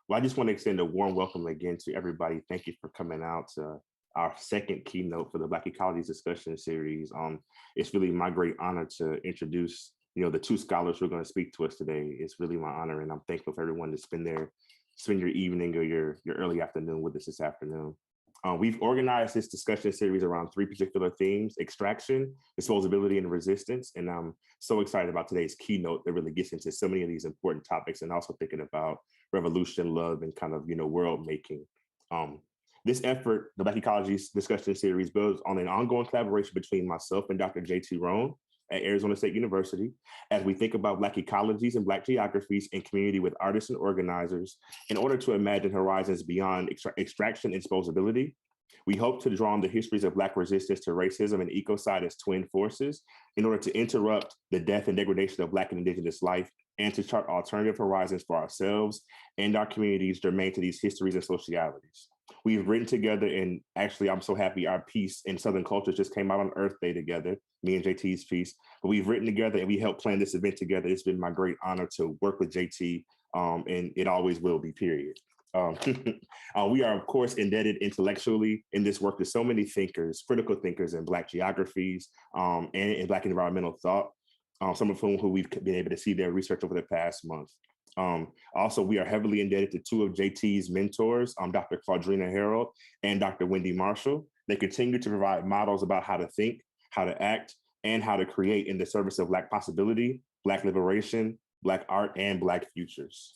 Well, I just want to extend a warm welcome again to everybody. Thank you for coming out to our second keynote for the Black Ecologies discussion series. It's really my great honor to introduce, the two scholars who are going to speak to us today. It's really my honor, and I'm thankful for everyone to spend your evening or your early afternoon with us this afternoon. We've organized this discussion series around three particular themes: extraction, disposability, and resistance. And I'm so excited about today's keynote that really gets into so many of these important topics, and also thinking about revolution, love, and kind of, world making. Um, this effort, the Black Ecologies discussion series, builds on an ongoing collaboration between myself and Dr. J.T. Rohn at Arizona State University, as we think about Black ecologies and Black geographies in community with artists and organizers in order to imagine horizons beyond extraction and disposability. We hope to draw on the histories of Black resistance to racism and ecocide as twin forces in order to interrupt the death and degradation of Black and Indigenous life, and to chart alternative horizons for ourselves and our communities germane to these histories and socialities. We've written together, and actually, I'm so happy our piece in Southern Cultures just came out on Earth Day together, me and JT's piece. But we've written together and we helped plan this event together. It's been my great honor to work with JT, and it always will be, period. We are, of course, indebted intellectually in this work to so many thinkers, critical thinkers in Black geographies and in Black environmental thought, some of whom who we've been able to see their research over the past month. Also, we are heavily indebted to two of JT's mentors, Dr. Claudrina Harold and Dr. Wendy Marshall. They continue to provide models about how to think, how to act, and how to create in the service of Black possibility, Black liberation, Black art, and Black futures.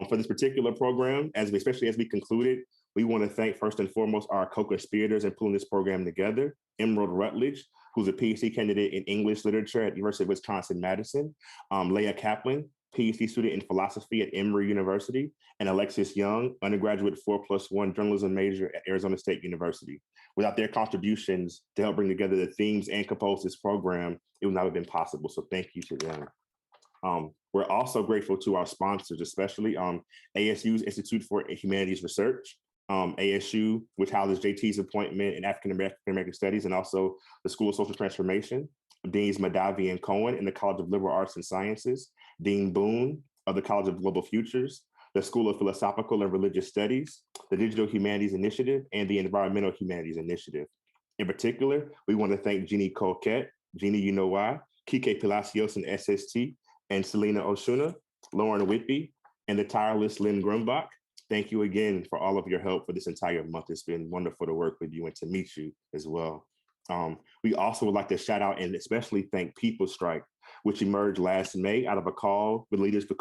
For this particular program, especially as we concluded, we want to thank first and foremost our co-conspirators in pulling this program together: Emerald Rutledge, who's a PhD candidate in English literature at the University of Wisconsin-Madison; Leah Kaplan, PhD student in philosophy at Emory University; and Alexis Young, undergraduate 4+1 journalism major at Arizona State University. Without their contributions to help bring together the themes and compose this program, it would not have been possible. So thank you to them. We're also grateful to our sponsors, especially ASU's Institute for Humanities Research, ASU, which houses JT's appointment in African American Studies, and also the School of Social Transformation; Deans Madavi and Cohen in the College of Liberal Arts and Sciences; Dean Boone of the College of Global Futures; the School of Philosophical and Religious Studies; the Digital Humanities Initiative; and the Environmental Humanities Initiative. In particular, we want to thank Jeannie Colquette, Jeannie You Know Why, Kike Palacios and SST, and Selena Oshuna, Lauren Whitby, and the tireless Lynn Grumbach. Thank you again for all of your help for this entire month. It's been wonderful to work with you and to meet you as well. We also would like to shout out and especially thank People Strike, which emerged last May out of a call with leaders from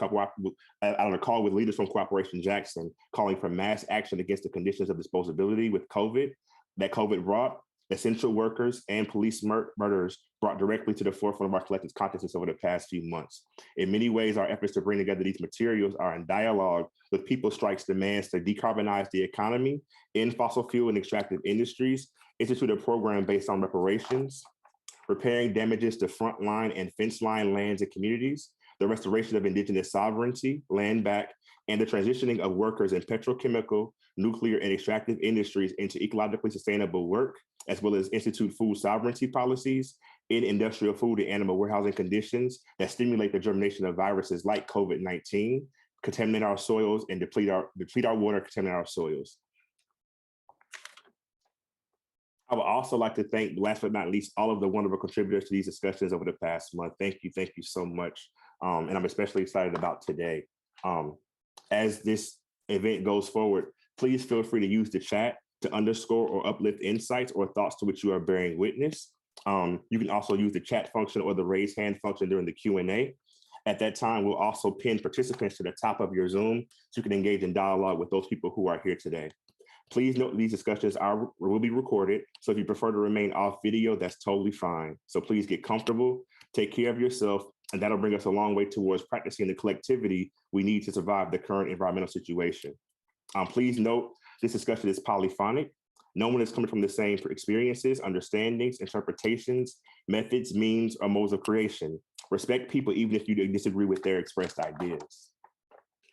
Cooperation Jackson, calling for mass action against the conditions of disposability with COVID that COVID brought. Essential workers and police murders brought directly to the forefront of our collective consciousness over the past few months. In many ways, our efforts to bring together these materials are in dialogue with People Strike's demands to decarbonize the economy in fossil fuel and extractive industries, institute a program based on reparations, repairing damages to frontline and fence line lands and communities, the restoration of indigenous sovereignty, land back, and the transitioning of workers in petrochemical, nuclear, and extractive industries into ecologically sustainable work, as well as institute food sovereignty policies in industrial food and animal warehousing conditions that stimulate the germination of viruses like COVID-19, contaminate our soils, and deplete our water, contaminate our soils. I would also like to thank, last but not least, all of the wonderful contributors to these discussions over the past month. Thank you so much. And I'm especially excited about today. As this event goes forward, please feel free to use the chat to underscore or uplift insights or thoughts to which you are bearing witness. You can also use the chat function or the raise hand function during the Q&A. At that time, we'll also pin participants to the top of your Zoom so you can engage in dialogue with those people who are here today. Please note these discussions will be recorded, so if you prefer to remain off video, that's totally fine. So please get comfortable, take care of yourself, and that'll bring us a long way towards practicing the collectivity we need to survive the current environmental situation. Please note, this discussion is polyphonic. No one is coming from the same experiences, understandings, interpretations, methods, means, or modes of creation. Respect people even if you disagree with their expressed ideas.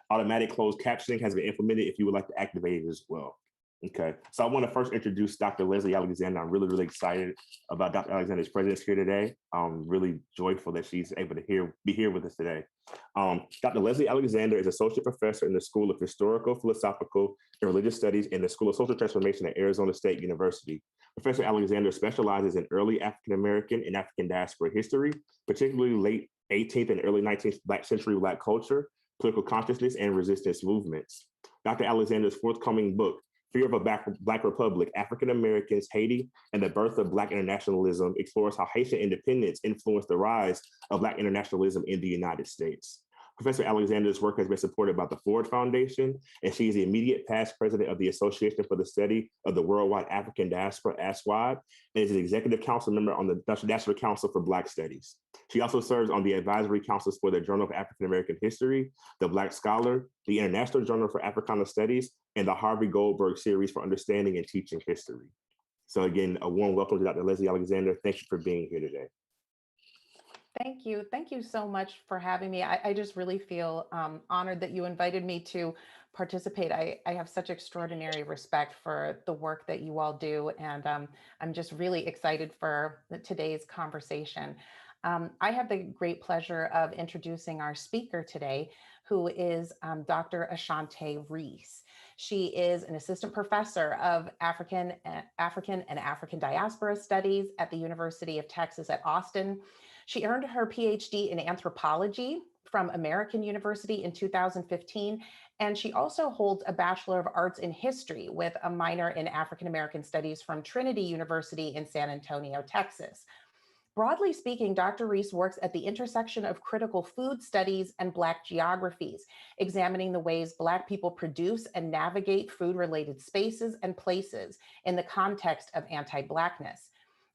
Automatic closed captioning has been implemented if you would like to activate it as well. Okay, so I want to first introduce Dr. Leslie Alexander. I'm really, really excited about Dr. Alexander's presence here today. I'm really joyful that she's able to be here with us today. Dr. Leslie Alexander is Associate Professor in the School of Historical, Philosophical, and Religious Studies in the School of Social Transformation at Arizona State University. Professor Alexander specializes in early African American and African diaspora history, particularly late 18th and early 19th century Black culture, political consciousness, and resistance movements. Dr. Alexander's forthcoming book, Fear of a Black Republic, African Americans, Haiti, and the Birth of Black Internationalism, explores how Haitian independence influenced the rise of Black internationalism in the United States. Professor Alexander's work has been supported by the Ford Foundation, and she is the immediate past president of the Association for the Study of the Worldwide African Diaspora, ASWAD, and is an executive council member on the National Council for Black Studies. She also serves on the advisory councils for the Journal of African American History, the Black Scholar, the International Journal for Africana Studies, and the Harvey Goldberg Series for Understanding and Teaching History. So again, a warm welcome to Dr. Leslie Alexander. Thank you for being here today. Thank you. Thank you so much for having me. I just really feel honored that you invited me to participate. I have such extraordinary respect for the work that you all do, and I'm just really excited for today's conversation. I have the great pleasure of introducing our speaker today, who is Dr. Ashanté Reese. She is an assistant professor of African and African diaspora studies at the University of Texas at Austin. She earned her PhD in anthropology from American University in 2015, and she also holds a Bachelor of Arts in History with a minor in African American Studies from Trinity University in San Antonio, Texas. Broadly speaking, Dr. Reese works at the intersection of critical food studies and Black geographies, examining the ways Black people produce and navigate food-related spaces and places in the context of anti-Blackness.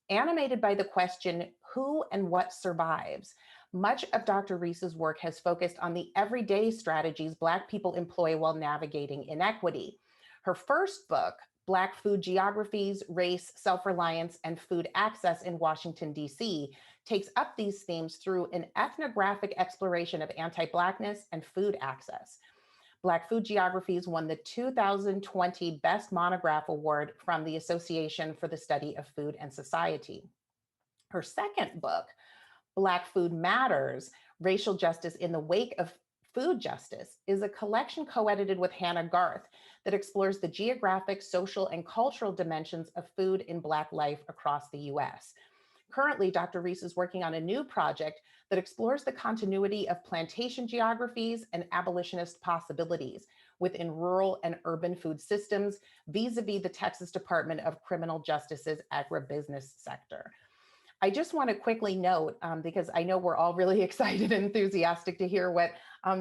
Animated by the question, who and what survives? Much of Dr. Reese's work has focused on the everyday strategies Black people employ while navigating inequity. Her first book, Black Food Geographies, Race, Self-Reliance, and Food Access in Washington, D.C., takes up these themes through an ethnographic exploration of anti-Blackness and food access. Black Food Geographies won the 2020 Best Monograph Award from the Association for the Study of Food and Society. Her second book, Black Food Matters, Racial Justice in the Wake of Food Justice, is a collection co-edited with Hanna Garth that explores the geographic, social, and cultural dimensions of food in Black life across the US. Currently, Dr. Reese is working on a new project that explores the continuity of plantation geographies and abolitionist possibilities within rural and urban food systems vis-a-vis the Texas Department of Criminal Justice's agribusiness sector. I just want to quickly note, because I know we're all really excited and enthusiastic to hear what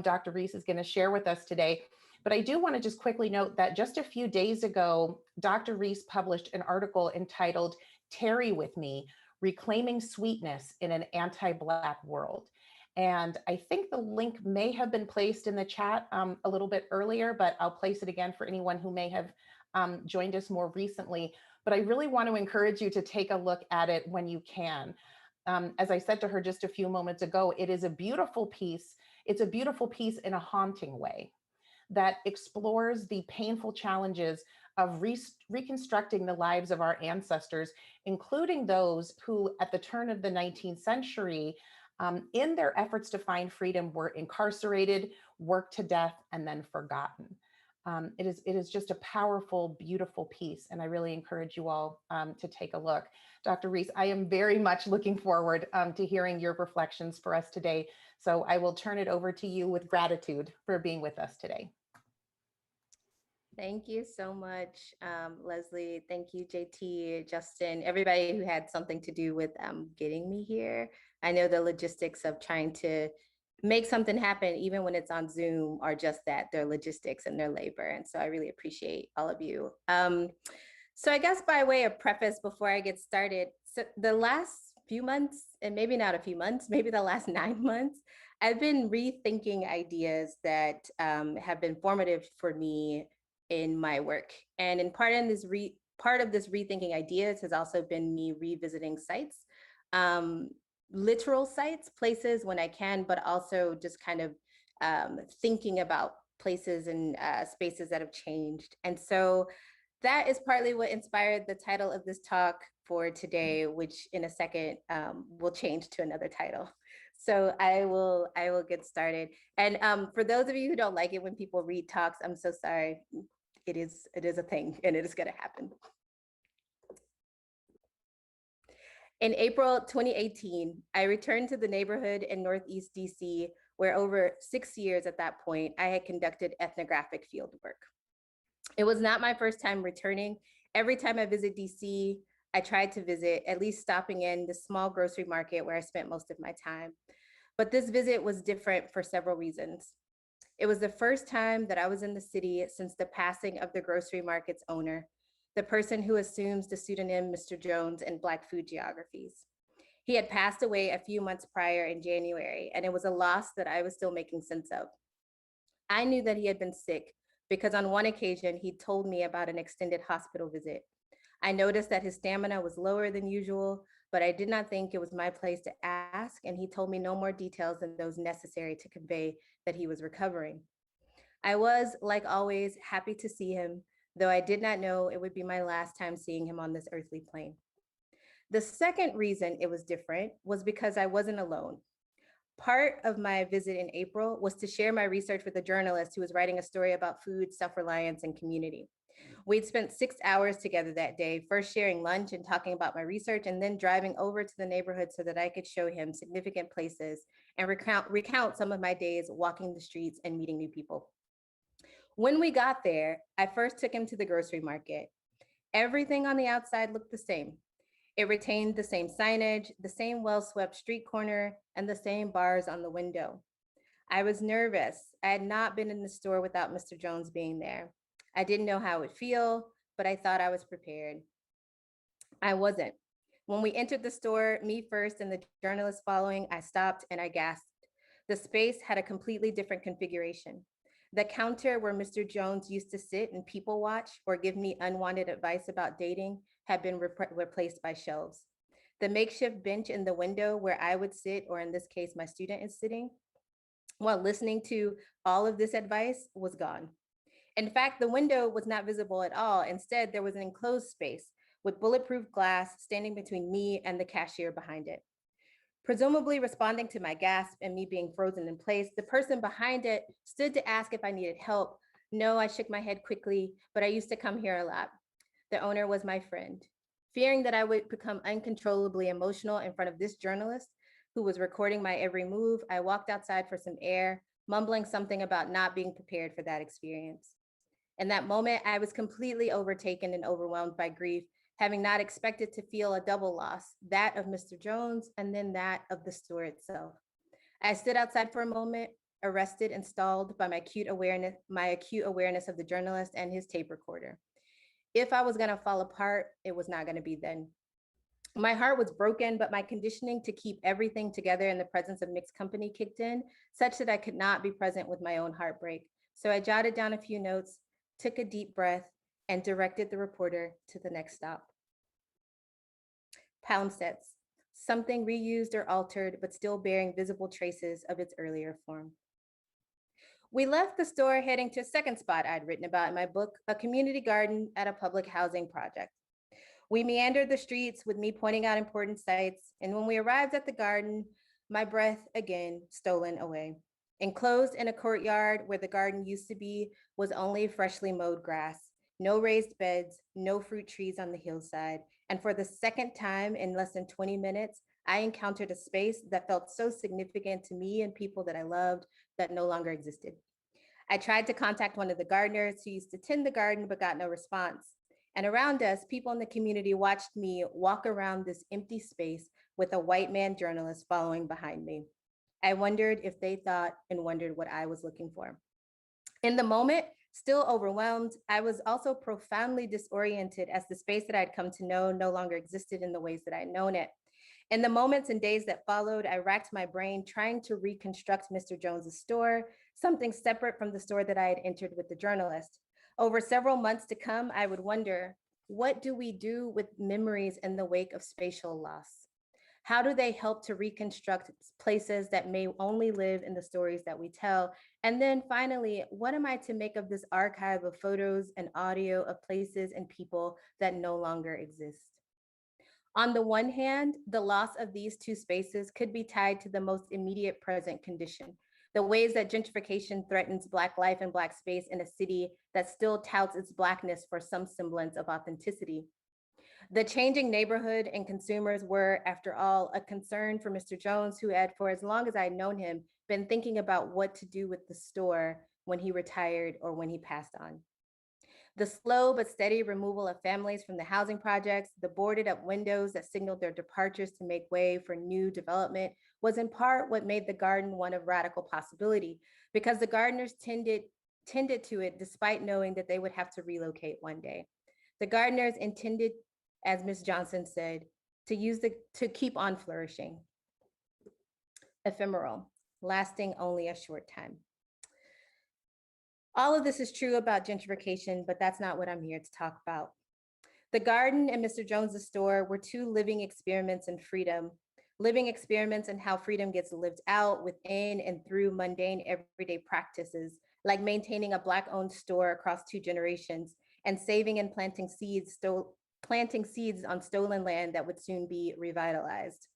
Dr. Reese is going to share with us today, but I do want to just quickly note that just a few days ago, Dr. Reese published an article entitled "Tarry With Me, Reclaiming Sweetness in an Anti-Black World." And I think the link may have been placed in the chat a little bit earlier, but I'll place it again for anyone who may have joined us more recently. But I really want to encourage you to take a look at it when you can. As I said to her just a few moments ago, it is a beautiful piece. It's a beautiful piece in a haunting way that explores the painful challenges of reconstructing the lives of our ancestors, including those who at the turn of the 19th century, in their efforts to find freedom, were incarcerated, worked to death, and then forgotten. It is just a powerful, beautiful piece, and I really encourage you all to take a look. Dr. Reese, I am very much looking forward to hearing your reflections for us today, so I will turn it over to you with gratitude for being with us today. Thank you so much, Leslie. Thank you, JT, Justin, everybody who had something to do with getting me here. I know the logistics of trying to make something happen, even when it's on Zoom, are just that, their logistics and their labor. And so I really appreciate all of you. So I guess by way of preface, before I get started, so the last few months, and maybe not a few months, maybe the last 9 months, I've been rethinking ideas that have been formative for me in my work. And in part of this rethinking ideas has also been me revisiting sites, literal sites, places when I can, but also just kind of thinking about places and spaces that have changed. And so that is partly what inspired the title of this talk for today, which in a second will change to another title. So I will get started. And for those of you who don't like it when people read talks, I'm so sorry. It is a thing, and it is going to happen. In April 2018, I returned to the neighborhood in Northeast DC, where over 6 years at that point, I had conducted ethnographic fieldwork. It was not my first time returning. Every time I visit DC, I tried to visit, at least stopping in the small grocery market where I spent most of my time. But this visit was different for several reasons. It was the first time that I was in the city since the passing of the grocery market's owner, the person who assumes the pseudonym Mr. Jones in Black Food Geographies. He had passed away a few months prior in January, and it was a loss that I was still making sense of. I knew that he had been sick because on one occasion, he told me about an extended hospital visit. I noticed that his stamina was lower than usual, but I did not think it was my place to ask, and he told me no more details than those necessary to convey that he was recovering. I was, like always, happy to see him, though I did not know it would be my last time seeing him on this earthly plane. The second reason it was different was because I wasn't alone. Part of my visit in April was to share my research with a journalist who was writing a story about food, self-reliance, and community. We'd spent 6 hours together that day, first sharing lunch and talking about my research, and then driving over to the neighborhood so that I could show him significant places and recount some of my days walking the streets and meeting new people. When we got there, I first took him to the grocery market. Everything on the outside looked the same. It retained the same signage, the same well-swept street corner, and the same bars on the window. I was nervous. I had not been in the store without Mr. Jones being there. I didn't know how it would feel, but I thought I was prepared. I wasn't. When we entered the store, me first and the journalist following, I stopped and I gasped. The space had a completely different configuration. The counter where Mr. Jones used to sit and people watch or give me unwanted advice about dating had been replaced by shelves. The makeshift bench in the window where I would sit, or in this case, my student is sitting, while listening to all of this advice was gone. In fact, the window was not visible at all. Instead, there was an enclosed space with bulletproof glass standing between me and the cashier behind it. Presumably responding to my gasp and me being frozen in place, the person behind it stood to ask if I needed help. No, I shook my head quickly, but I used to come here a lot. The owner was my friend. Fearing that I would become uncontrollably emotional in front of this journalist who was recording my every move, I walked outside for some air, mumbling something about not being prepared for that experience. In that moment, I was completely overtaken and overwhelmed by grief, having not expected to feel a double loss, that of Mr. Jones and then that of the store itself. I stood outside for a moment, arrested and stalled by my acute awareness of the journalist and his tape recorder. If I was gonna fall apart, it was not gonna be then. My heart was broken, but my conditioning to keep everything together in the presence of mixed company kicked in, such that I could not be present with my own heartbreak. So I jotted down a few notes, took a deep breath, and directed the reporter to the next stop. Pound sets, something reused or altered, but still bearing visible traces of its earlier form. We left the store heading to a second spot I'd written about in my book, a community garden at a public housing project. We meandered the streets with me pointing out important sites, and when we arrived at the garden, my breath again stolen away. Enclosed in a courtyard where the garden used to be was only freshly mowed grass, no raised beds, no fruit trees on the hillside. And for the second time in less than 20 minutes, I encountered a space that felt so significant to me and people that I loved that no longer existed. I tried to contact one of the gardeners who used to tend the garden, but got no response. And around us, people in the community watched me walk around this empty space with a white man journalist following behind me. I wondered if they thought and wondered what I was looking for. In the moment, still overwhelmed, I was also profoundly disoriented as the space that I'd come to know no longer existed in the ways that I'd known it. In the moments and days that followed, I racked my brain trying to reconstruct Mr. Jones's store, something separate from the store that I had entered with the journalist. Over several months to come, I would wonder, what do we do with memories in the wake of spatial loss? How do they help to reconstruct places that may only live in the stories that we tell? And then finally, what am I to make of this archive of photos and audio of places and people that no longer exist? On the one hand, the loss of these two spaces could be tied to the most immediate present condition, the ways that gentrification threatens Black life and Black space in a city that still touts its Blackness for some semblance of authenticity. The changing neighborhood and consumers were, after all, a concern for Mr. Jones, who had, for as long as I had known him, been thinking about what to do with the store when he retired or when he passed on. The slow but steady removal of families from the housing projects, the boarded up windows that signaled their departures to make way for new development, was in part what made the garden one of radical possibility, because the gardeners tended to it despite knowing that they would have to relocate one day. The gardeners intended, as Ms. Johnson said, to keep on flourishing. Ephemeral, lasting only a short time. All of this is true about gentrification, but that's not what I'm here to talk about. The garden and Mr. Jones's store were two living experiments in freedom, living experiments in how freedom gets lived out within and through mundane everyday practices, like maintaining a Black-owned store across 2 generations and saving and planting seeds on stolen land that would soon be revitalized.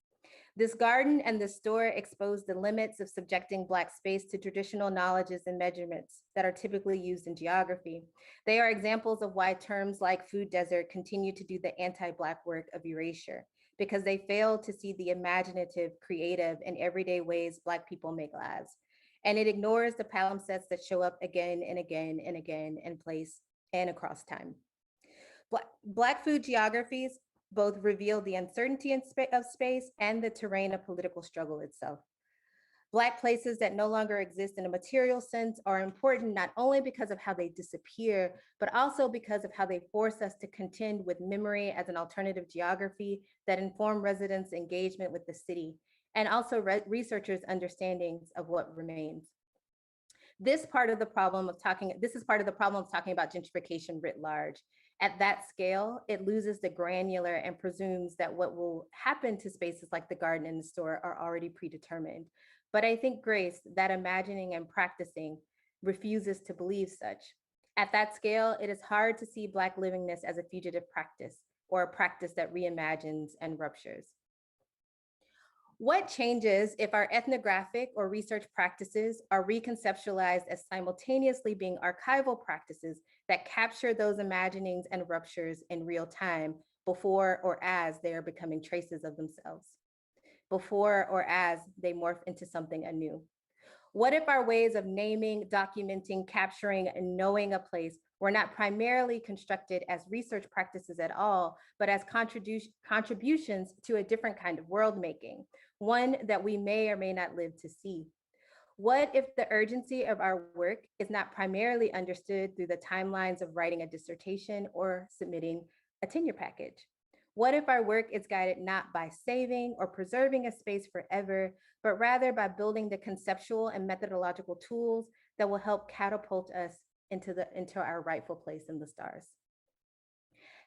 This garden and this store expose the limits of subjecting Black space to traditional knowledges and measurements that are typically used in geography. They are examples of why terms like food desert continue to do the anti-Black work of erasure, because they fail to see the imaginative, creative, and everyday ways Black people make lives. And it ignores the palimpsests that show up again and again and again in place and across time. Black food geographies both reveal the uncertainty of space and the terrain of political struggle itself. Black places that no longer exist in a material sense are important not only because of how they disappear, but also because of how they force us to contend with memory as an alternative geography that inform residents' engagement with the city, and also researchers' understandings of what remains. This is part of the problem of talking about gentrification writ large. At that scale, it loses the granular and presumes that what will happen to spaces like the garden and the store are already predetermined. But I think Grace, that imagining and practicing, refuses to believe such. At that scale, it is hard to see Black livingness as a fugitive practice or a practice that reimagines and ruptures. What changes if our ethnographic or research practices are reconceptualized as simultaneously being archival practices that capture those imaginings and ruptures in real time before or as they are becoming traces of themselves, before or as they morph into something anew? What if our ways of naming, documenting, capturing, and knowing a place were not primarily constructed as research practices at all, but as contributions to a different kind of world making, one that we may or may not live to see? What if the urgency of our work is not primarily understood through the timelines of writing a dissertation or submitting a tenure package? What if our work is guided not by saving or preserving a space forever, but rather by building the conceptual and methodological tools that will help catapult us into our rightful place in the stars?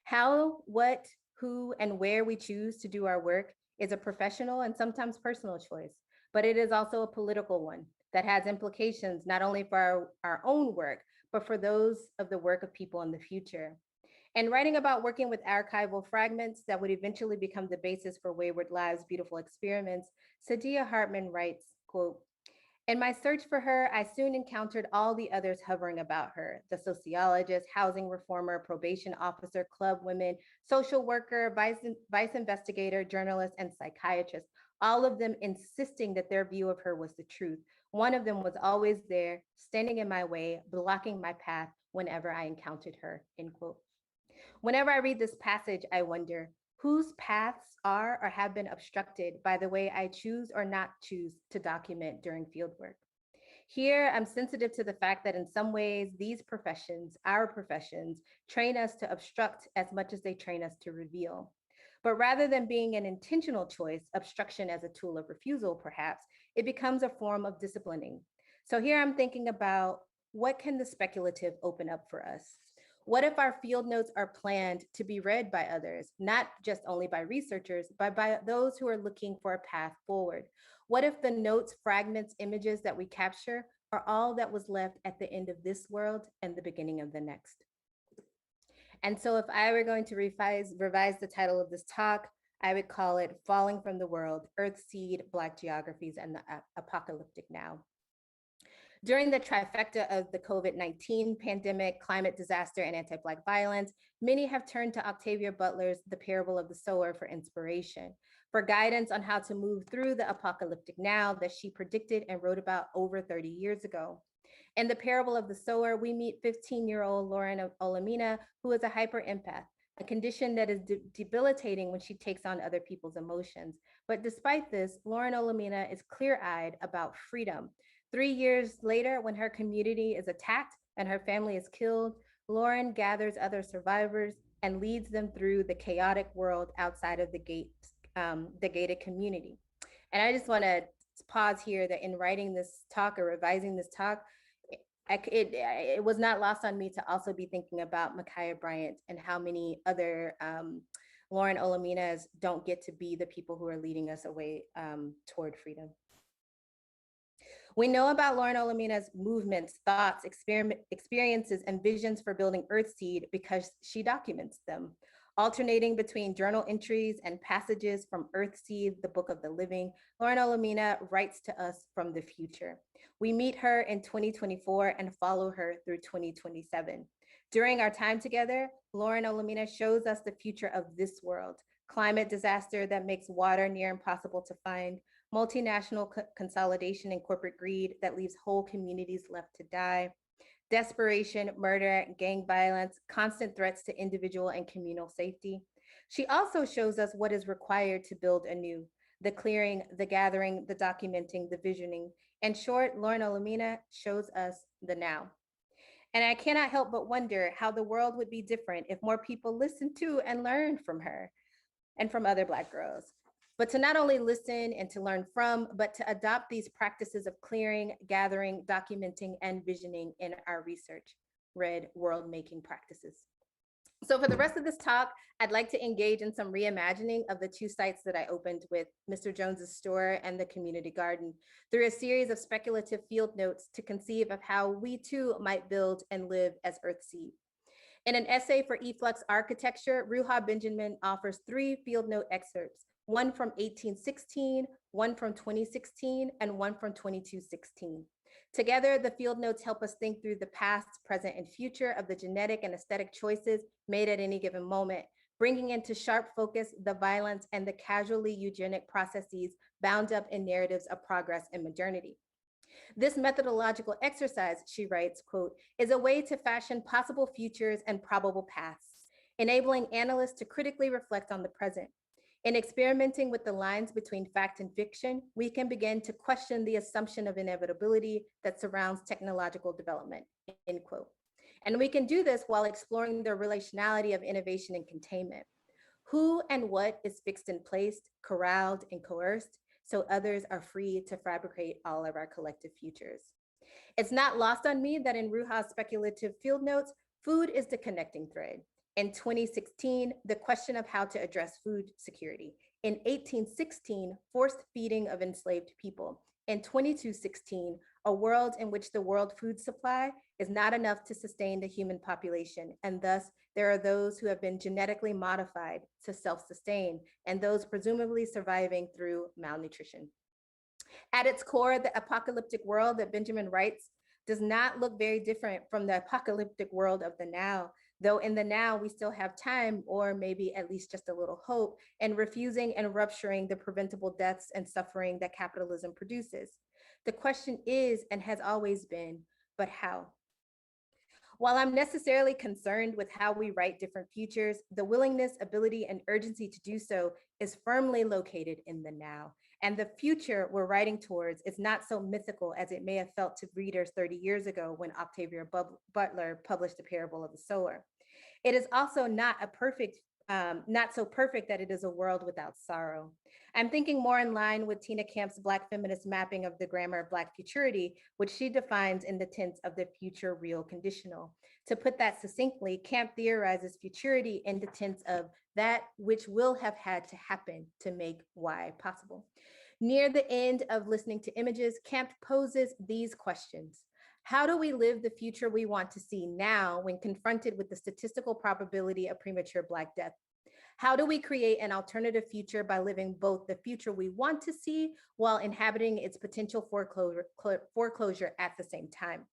How, what, who, and where we choose to do our work is a professional and sometimes personal choice, but it is also a political one that has implications not only for our own work, but for those of the work of people in the future. And writing about working with archival fragments that would eventually become the basis for Wayward Lives' beautiful experiments, Saidiya Hartman writes, quote, "In my search for her, I soon encountered all the others hovering about her: the sociologist, housing reformer, probation officer, club women, social worker, vice investigator, journalist, and psychiatrist, all of them insisting that their view of her was the truth. One of them was always there, standing in my way, blocking my path whenever I encountered her," end quote. Whenever I read this passage, I wonder whose paths are or have been obstructed by the way I choose or not choose to document during fieldwork. Here, I'm sensitive to the fact that in some ways, these professions, our professions, train us to obstruct as much as they train us to reveal. But rather than being an intentional choice, obstruction as a tool of refusal, perhaps, it becomes a form of disciplining. So here I'm thinking about, what can the speculative open up for us? What if our field notes are planned to be read by others, not just only by researchers, but by those who are looking for a path forward? What if the notes, fragments, images that we capture are all that was left at the end of this world and the beginning of the next? And so if I were going to revise the title of this talk, I would call it Falling from the World, Earthseed, Black Geographies, and the Apocalyptic Now. During the trifecta of the COVID-19 pandemic, climate disaster, and anti-Black violence, many have turned to Octavia Butler's The Parable of the Sower for inspiration, for guidance on how to move through the apocalyptic now that she predicted and wrote about over 30 years ago. In The Parable of the Sower, we meet 15-year-old Lauren Olamina, who is a hyper-empath, a condition that is debilitating when she takes on other people's emotions. But despite this, Lauren Olamina is clear-eyed about freedom. 3 years later, when her community is attacked and her family is killed, Lauren gathers other survivors and leads them through the chaotic world outside of the gated community. And I just want to pause here that in writing this talk or revising this talk, it was not lost on me to also be thinking about Ma'Khia Bryant and how many other Lauren Olaminas don't get to be the people who are leading us away toward freedom. We know about Lauren Olamina's movements, thoughts, experiences, and visions for building Earthseed because she documents them, alternating between journal entries and passages from Earthseed, the Book of the Living. Lauren Olamina writes to us from the future. We meet her in 2024 and follow her through 2027. During our time together, Lauren Olamina shows us the future of this world: climate disaster that makes water near impossible to find, multinational consolidation and corporate greed that leaves whole communities left to die, desperation, murder, gang violence, constant threats to individual and communal safety. She also shows us what is required to build anew: the clearing, the gathering, the documenting, the visioning. In short, Lauren Olamina shows us the now. And I cannot help but wonder how the world would be different if more people listened to and learned from her and from other Black girls. But to not only listen and to learn from, but to adopt these practices of clearing, gathering, documenting, and visioning in our research, read world-making practices. So for the rest of this talk, I'd like to engage in some reimagining of the two sites that I opened with, Mr. Jones's store and the community garden, through a series of speculative field notes to conceive of how we too might build and live as Earthseed. In an essay for Efflux Architecture, Ruha Benjamin offers 3 field note excerpts, one from 1816, one from 2016, and one from 2216. Together, the field notes help us think through the past, present, and future of the genetic and aesthetic choices made at any given moment, bringing into sharp focus the violence and the casually eugenic processes bound up in narratives of progress and modernity. This methodological exercise, she writes, quote, is a way to fashion possible futures and probable paths, enabling analysts to critically reflect on the present. In experimenting with the lines between fact and fiction, we can begin to question the assumption of inevitability that surrounds technological development, end quote. And we can do this while exploring the relationality of innovation and containment. Who and what is fixed and placed, corralled and coerced, so others are free to fabricate all of our collective futures. It's not lost on me that in Ruha's speculative field notes, food is the connecting thread. In 2016, the question of how to address food security. In 1816, forced feeding of enslaved people. In 2216, a world in which the world food supply is not enough to sustain the human population, and thus there are those who have been genetically modified to self-sustain, and those presumably surviving through malnutrition. At its core, the apocalyptic world that Benjamin writes does not look very different from the apocalyptic world of the now, though in the now we still have time, or maybe at least just a little hope, in refusing and rupturing the preventable deaths and suffering that capitalism produces. The question is, and has always been, but how? While I'm necessarily concerned with how we write different futures, the willingness, ability, and urgency to do so is firmly located in the now. And the future we're writing towards is not so mythical as it may have felt to readers 30 years ago when Octavia Butler published The Parable of the Sower. It is also not a perfect not so perfect that it is a world without sorrow. I'm thinking more in line with Tina Camp's Black feminist mapping of the grammar of Black futurity, which she defines in the tense of the future real conditional. To put that succinctly, Camp theorizes futurity in the tense of that which will have had to happen to make Y possible. Near the end of Listening to Images, Camp poses these questions. How do we live the future we want to see now when confronted with the statistical probability of premature Black death? How do we create an alternative future by living both the future we want to see while inhabiting its potential foreclosure at the same time?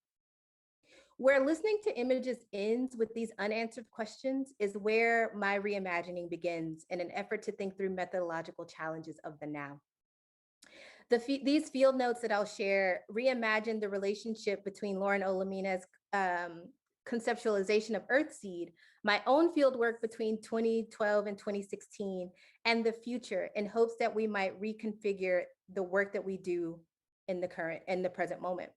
Where Listening to Images ends with these unanswered questions is where my reimagining begins in an effort to think through methodological challenges of the now. These field notes that I'll share reimagine the relationship between Lauren Olamina's conceptualization of Earthseed, my own field work between 2012 and 2016, and the future in hopes that we might reconfigure the work that we do in the present moment.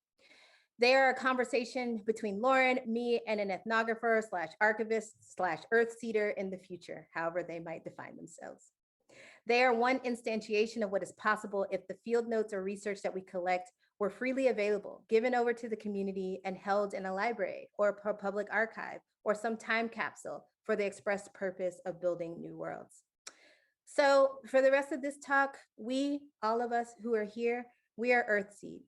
They are a conversation between Lauren, me, and an ethnographer / archivist / Earthseeder in the future, however they might define themselves. They are one instantiation of what is possible if the field notes or research that we collect were freely available, given over to the community and held in a library or a public archive or some time capsule for the express purpose of building new worlds. So for the rest of this talk, all of us who are here, we are Earthseed.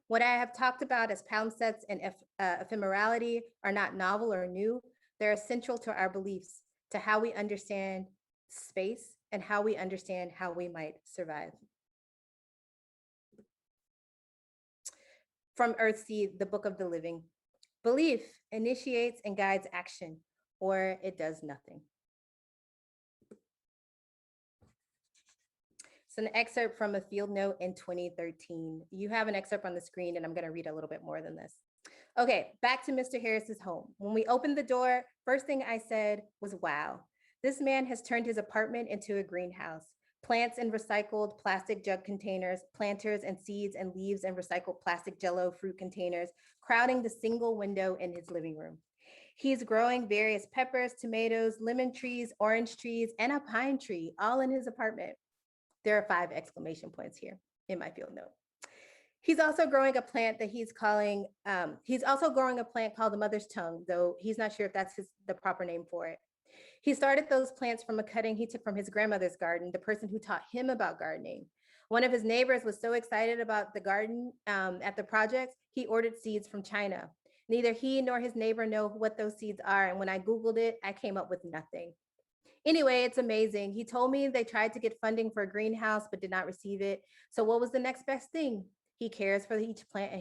What I have talked about as palimpsests and ephemerality are not novel or new. They're essential to our beliefs, to how we understand space and how we understand how we might survive. From Earthseed, the Book of the Living. Belief initiates and guides action, or it does nothing. It's an excerpt from a field note in 2013. You have an excerpt on the screen, and I'm going to read a little bit more than this. Okay, back to Mr. Harris's home. When we opened the door, first thing I said was, wow, this man has turned his apartment into a greenhouse. Plants in recycled plastic jug containers, planters and seeds and leaves in recycled plastic Jell-O fruit containers, crowding the single window in his living room. He's growing various peppers, tomatoes, lemon trees, orange trees, and a pine tree, all in his apartment. There are 5 exclamation points here in my field note. He's also growing a plant that he's calling, called the mother's tongue, though he's not sure if that's the proper name for it. He started those plants from a cutting he took from his grandmother's garden, the person who taught him about gardening. One of his neighbors was so excited about the garden at the project, he ordered seeds from China. Neither he nor his neighbor know what those seeds are, and when I Googled it, I came up with nothing. Anyway, it's amazing. He told me they tried to get funding for a greenhouse, but did not receive it. So what was the next best thing? He cares for each plant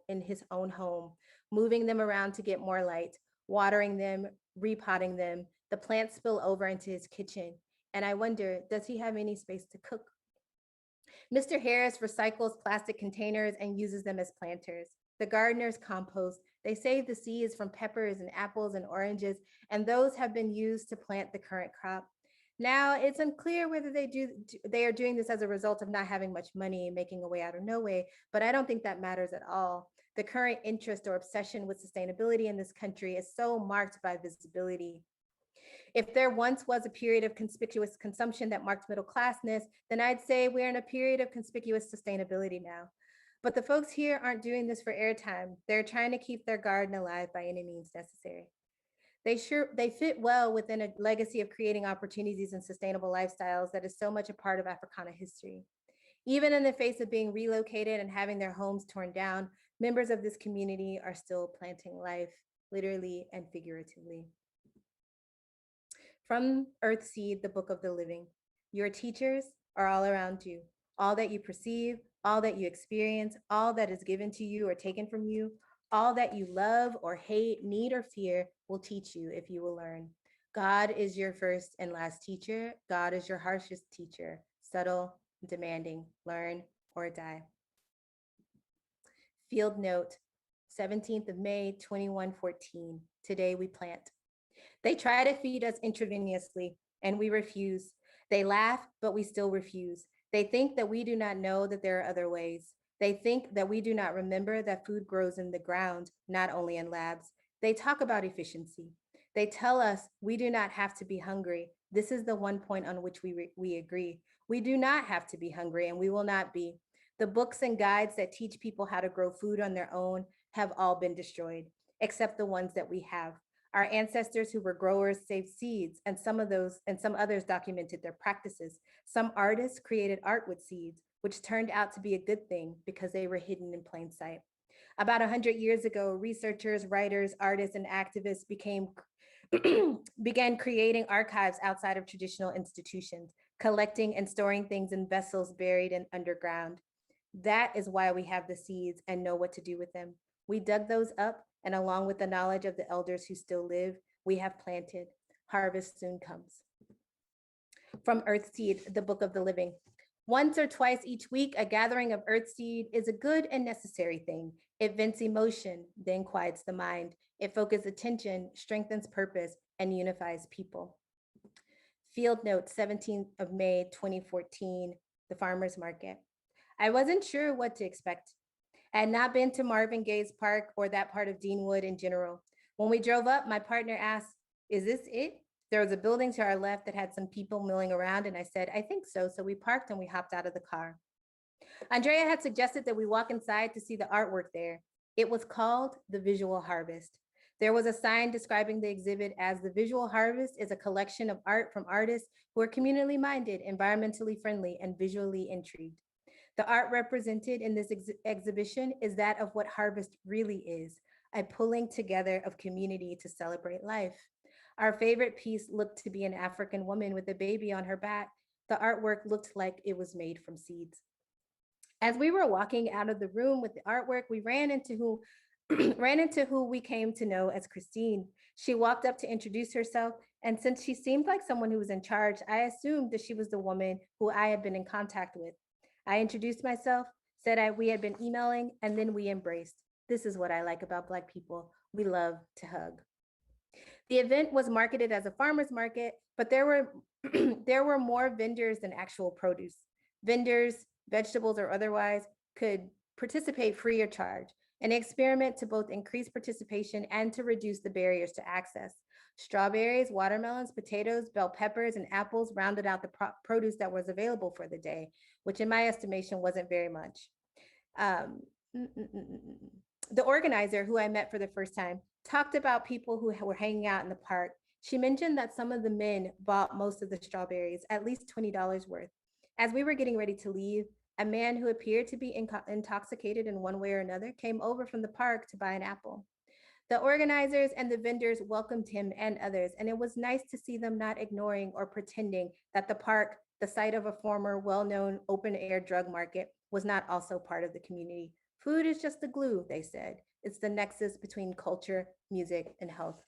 in his own home, moving them around to get more light, watering them, repotting them. The plants spill over into his kitchen. And I wonder, does he have any space to cook? Mr. Harris recycles plastic containers and uses them as planters. The gardeners compost. They save the seeds from peppers and apples and oranges, and those have been used to plant the current crop. Now, it's unclear whether they are doing this as a result of not having much money, making a way out of no way, but I don't think that matters at all. The current interest or obsession with sustainability in this country is so marked by visibility. If there once was a period of conspicuous consumption that marked middle classness, then I'd say we're in a period of conspicuous sustainability now. But the folks here aren't doing this for airtime. They're trying to keep their garden alive by any means necessary. They fit well within a legacy of creating opportunities and sustainable lifestyles that is so much a part of Africana history. Even in the face of being relocated and having their homes torn down, members of this community are still planting life, literally and figuratively. From Earthseed, the Book of the Living. Your teachers are all around you. All that you perceive, all that you experience, all that is given to you or taken from you, all that you love or hate, need or fear will teach you if you will learn. God is your first and last teacher. God is your harshest teacher, subtle, demanding, learn or die. Field note, 17th of May, 2114. Today we plant. They try to feed us intravenously and we refuse. They laugh, but we still refuse. They think that we do not know that there are other ways. They think that we do not remember that food grows in the ground, not only in labs. They talk about efficiency. They tell us we do not have to be hungry. This is the one point on which we agree. We do not have to be hungry, and we will not be. The books and guides that teach people how to grow food on their own have all been destroyed, except the ones that we have. Our ancestors who were growers saved seeds, and some others documented their practices. Some artists created art with seeds, which turned out to be a good thing because they were hidden in plain sight. About 100 years ago, researchers, writers, artists, and activists began creating archives outside of traditional institutions, collecting and storing things in vessels buried in underground. That is why we have the seeds and know what to do with them. We dug those up, and along with the knowledge of the elders who still live, we have planted. Harvest soon comes. From Earthseed, the Book of the Living. Once or twice each week, a gathering of Earthseed is a good and necessary thing. It vents emotion, then quiets the mind. It focuses attention, strengthens purpose, and unifies people. Fieldnote, 17th of May, 2014, the farmer's market. I wasn't sure what to expect. I had not been to Marvin Gaye's Park or that part of Deanwood in general. When we drove up, my partner asked, "Is this it?" There was a building to our left that had some people milling around, and I said, "I think so." So we parked and we hopped out of the car. Andrea had suggested that we walk inside to see the artwork there. It was called The Visual Harvest. There was a sign describing the exhibit as "The Visual Harvest is a collection of art from artists who are communally minded, environmentally friendly, and visually intrigued." The art represented in this exhibition is that of what harvest really is, a pulling together of community to celebrate life. Our favorite piece looked to be an African woman with a baby on her back. The artwork looked like it was made from seeds. As we were walking out of the room with the artwork, we ran into who we came to know as Christine. She walked up to introduce herself, and since she seemed like someone who was in charge, I assumed that she was the woman who I had been in contact with. I introduced myself, said we had been emailing, and then we embraced. This is what I like about Black people. We love to hug. The event was marketed as a farmer's market, but there were more vendors than actual produce. Vendors, vegetables or otherwise, could participate free of charge, an experiment to both increase participation and to reduce the barriers to access. Strawberries, watermelons, potatoes, bell peppers, and apples rounded out the produce that was available for the day, which in my estimation wasn't very much. The organizer, who I met for the first time, talked about people who were hanging out in the park. She mentioned that some of the men bought most of the strawberries, at least $20 worth. As we were getting ready to leave, a man who appeared to be intoxicated in one way or another came over from the park to buy an apple. The organizers and the vendors welcomed him and others, and it was nice to see them not ignoring or pretending that the park, the site of a former well-known open-air drug market, was not also part of the community. Food is just the glue, they said. It's the nexus between culture, music, and health.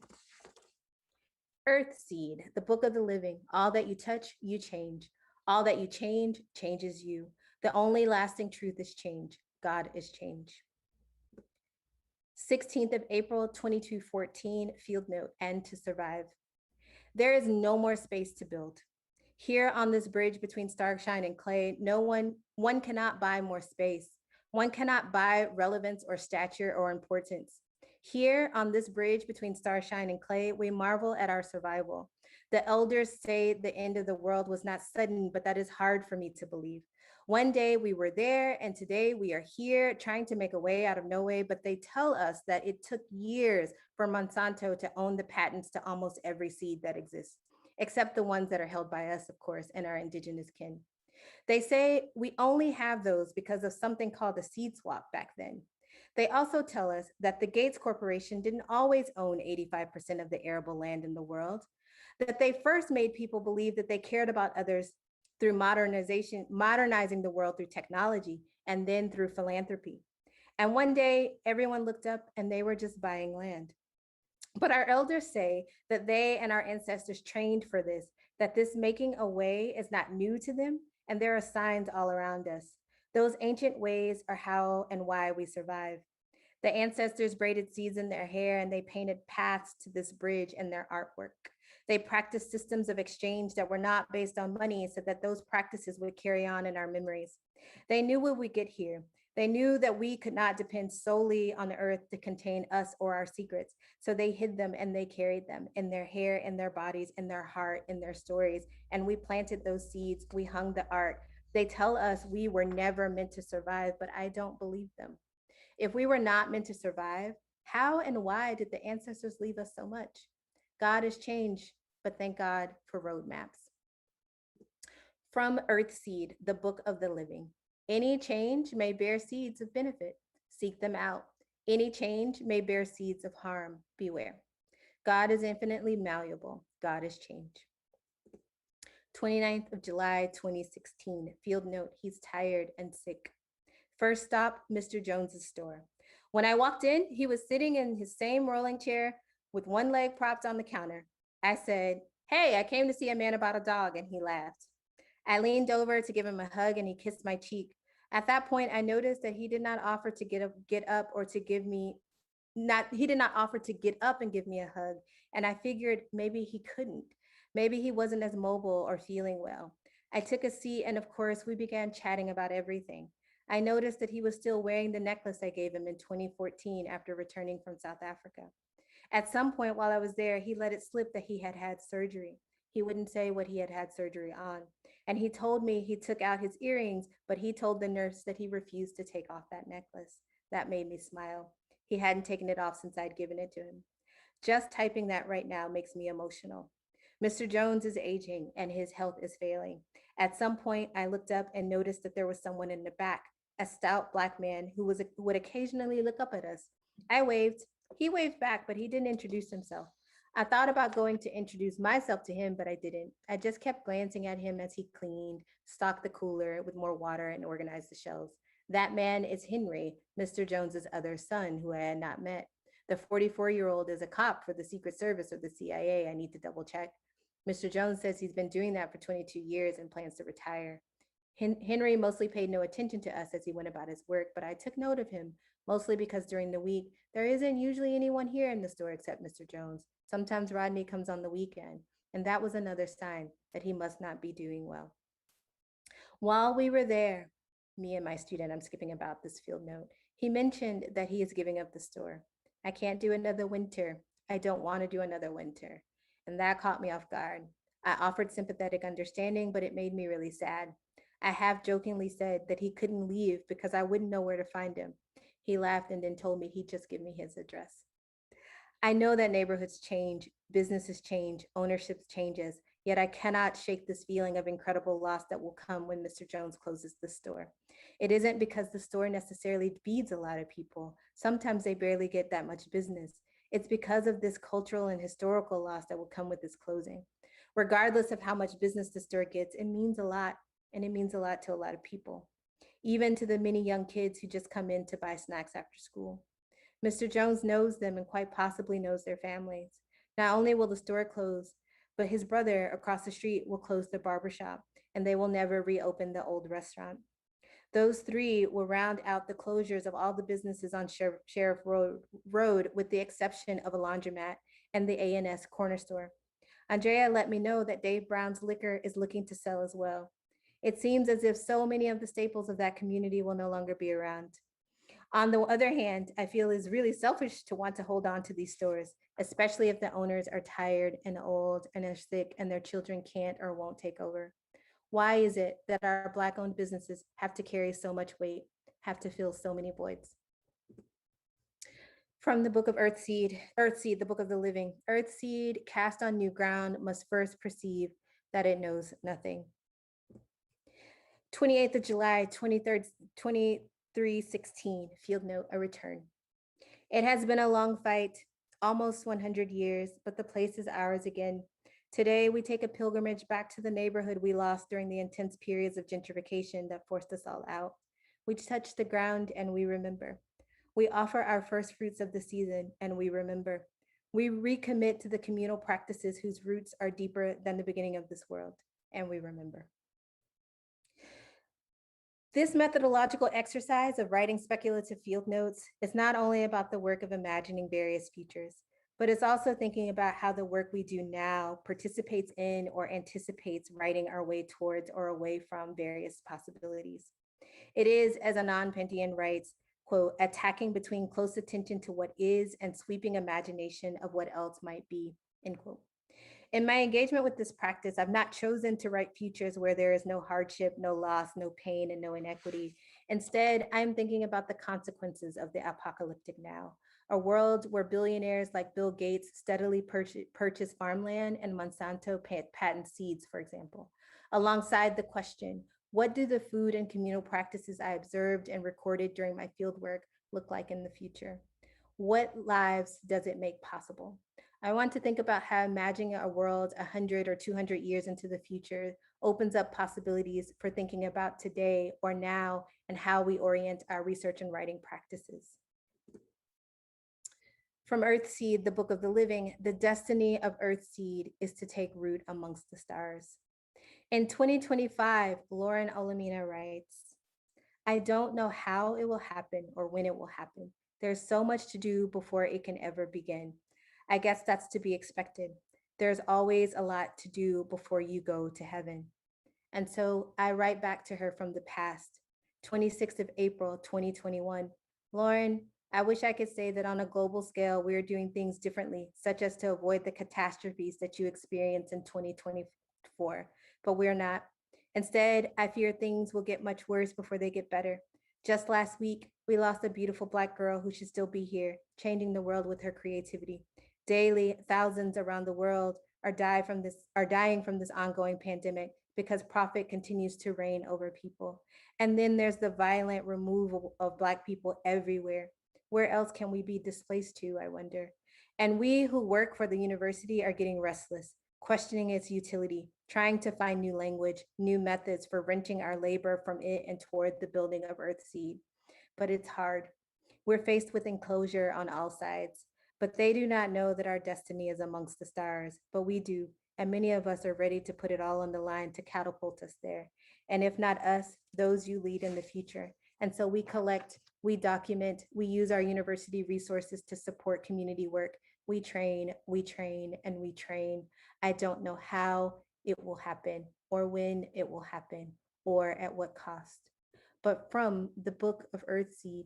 Earthseed, the Book of the Living. All that you touch, you change. All that you change, changes you. The only lasting truth is change. God is change. 16th of April, 2214, Fieldnote, and to survive. There is no more space to build. Here on this bridge between Starshine and Clay, one cannot buy more space. One cannot buy relevance or stature or importance. Here on this bridge between Starshine and Clay, we marvel at our survival. The elders say the end of the world was not sudden, but that is hard for me to believe. One day we were there, and today we are here trying to make a way out of no way, but they tell us that it took years for Monsanto to own the patents to almost every seed that exists, except the ones that are held by us, of course, and our indigenous kin. They say we only have those because of something called the seed swap back then. They also tell us that the Gates Corporation didn't always own 85% of the arable land in the world, that they first made people believe that they cared about others through modernizing the world through technology, and then through philanthropy. And one day, everyone looked up and they were just buying land. But our elders say that they and our ancestors trained for this, that this making a way is not new to them, and there are signs all around us. Those ancient ways are how and why we survive. The ancestors braided seeds in their hair, and they painted paths to this bridge in their artwork. They practiced systems of exchange that were not based on money so that those practices would carry on in our memories. They knew we would get here. They knew that we could not depend solely on the earth to contain us or our secrets. So they hid them and they carried them in their hair, in their bodies, in their heart, in their stories. And we planted those seeds. We hung the art. They tell us we were never meant to survive, but I don't believe them. If we were not meant to survive, how and why did the ancestors leave us so much? God has changed, but thank God for roadmaps. From Earthseed, the book of the living. Any change may bear seeds of benefit. Seek them out. Any change may bear seeds of harm. Beware. God is infinitely malleable. God is change. 29th of July, 2016. Fieldnote, he's tired and sick. First stop, Mr. Jones's store. When I walked in, he was sitting in his same rolling chair with one leg propped on the counter. I said, "Hey, I came to see a man about a dog," and he laughed. I leaned over to give him a hug and he kissed my cheek. At that point, I noticed that he did not offer to get up or to give me, he did not offer to get up and give me a hug. And I figured maybe he couldn't. Maybe he wasn't as mobile or feeling well. I took a seat and of course we began chatting about everything. I noticed that he was still wearing the necklace I gave him in 2014 after returning from South Africa. At some point while I was there, he let it slip that he had had surgery. He wouldn't say what he had had surgery on. And he told me he took out his earrings, but he told the nurse that he refused to take off that necklace. That made me smile. He hadn't taken it off since I'd given it to him. Just typing that right now makes me emotional. Mr. Jones is aging and his health is failing. At some point, I looked up and noticed that there was someone in the back, a stout Black man who would occasionally look up at us. I waved. He waved back, but he didn't introduce himself. I thought about going to introduce myself to him, but I didn't. I just kept glancing at him as he cleaned, stocked the cooler with more water, and organized the shelves. That man is Henry, Mr. Jones's other son, who I had not met. The 44-year-old is a cop for the Secret Service or the CIA. I need to double check. Mr. Jones says he's been doing that for 22 years and plans to retire. Henry mostly paid no attention to us as he went about his work, but I took note of him, mostly because during the week, there isn't usually anyone here in the store except Mr. Jones. Sometimes Rodney comes on the weekend, and that was another sign that he must not be doing well. While we were there, me and my student, I'm skipping about this field note, he mentioned that he is giving up the store. I can't do another winter. I don't want to do another winter. And that caught me off guard. I offered sympathetic understanding, but it made me really sad. I half jokingly said that he couldn't leave because I wouldn't know where to find him. He laughed and then told me he'd just give me his address. I know that neighborhoods change, businesses change, ownership changes, yet I cannot shake this feeling of incredible loss that will come when Mr. Jones closes the store. It isn't because the store necessarily feeds a lot of people. Sometimes they barely get that much business. It's because of this cultural and historical loss that will come with this closing. Regardless of how much business the store gets, it means a lot, and it means a lot to a lot of people, even to the many young kids who just come in to buy snacks after school. Mr. Jones knows them and quite possibly knows their families. Not only will the store close, but his brother across the street will close the barbershop, and they will never reopen the old restaurant. Those three will round out the closures of all the businesses on Sheriff Road, with the exception of a laundromat and the A&S corner store. Andrea let me know that Dave Brown's Liquor is looking to sell as well. It seems as if so many of the staples of that community will no longer be around. On the other hand, I feel it's really selfish to want to hold on to these stores, especially if the owners are tired and old and are sick and their children can't or won't take over. Why is it that our Black-owned businesses have to carry so much weight, have to fill so many voids? From the book of Earthseed, the book of the living. Earthseed, cast on new ground, must first perceive that it knows nothing. 28th of July, 2316, field note, a return. It has been a long fight, almost 100 years, but the place is ours again. Today, we take a pilgrimage back to the neighborhood we lost during the intense periods of gentrification that forced us all out. We touch the ground and we remember. We offer our first fruits of the season and we remember. We recommit to the communal practices whose roots are deeper than the beginning of this world, and we remember. This methodological exercise of writing speculative field notes is not only about the work of imagining various futures, but it's also thinking about how the work we do now participates in or anticipates writing our way towards or away from various possibilities. It is, as Anand Pandian writes, quote, attacking between close attention to what is and sweeping imagination of what else might be, end quote. In my engagement with this practice, I've not chosen to write futures where there is no hardship, no loss, no pain, and no inequity. Instead, I'm thinking about the consequences of the apocalyptic now, a world where billionaires like Bill Gates steadily purchase farmland and Monsanto patent seeds, for example, alongside the question, what do the food and communal practices I observed and recorded during my fieldwork look like in the future? What lives does it make possible? I want to think about how imagining a world 100 or 200 years into the future opens up possibilities for thinking about today or now and how we orient our research and writing practices. From Earthseed, the Book of the Living, the destiny of Earthseed is to take root amongst the stars. In 2025, Lauren Olamina writes, I don't know how it will happen or when it will happen. There's so much to do before it can ever begin. I guess that's to be expected. There's always a lot to do before you go to heaven. And so I write back to her from the past, 26th of April, 2021. Lauren, I wish I could say that on a global scale, we're doing things differently, such as to avoid the catastrophes that you experienced in 2024, but we're not. Instead, I fear things will get much worse before they get better. Just last week, we lost a beautiful Black girl who should still be here, changing the world with her creativity. Daily, thousands around the world are dying from this ongoing pandemic because profit continues to reign over people. And then there's the violent removal of Black people everywhere. Where else can we be displaced to, I wonder? And we who work for the university are getting restless, questioning its utility, trying to find new language, new methods for wrenching our labor from it and toward the building of Earthseed. But it's hard. We're faced with enclosure on all sides, but they do not know that our destiny is amongst the stars, but we do. And many of us are ready to put it all on the line to catapult us there. And if not us, those you lead in the future. And so we collect, we document, we use our university resources to support community work. We train, and we train. I don't know how it will happen or when it will happen or at what cost. But from the book of Earthseed,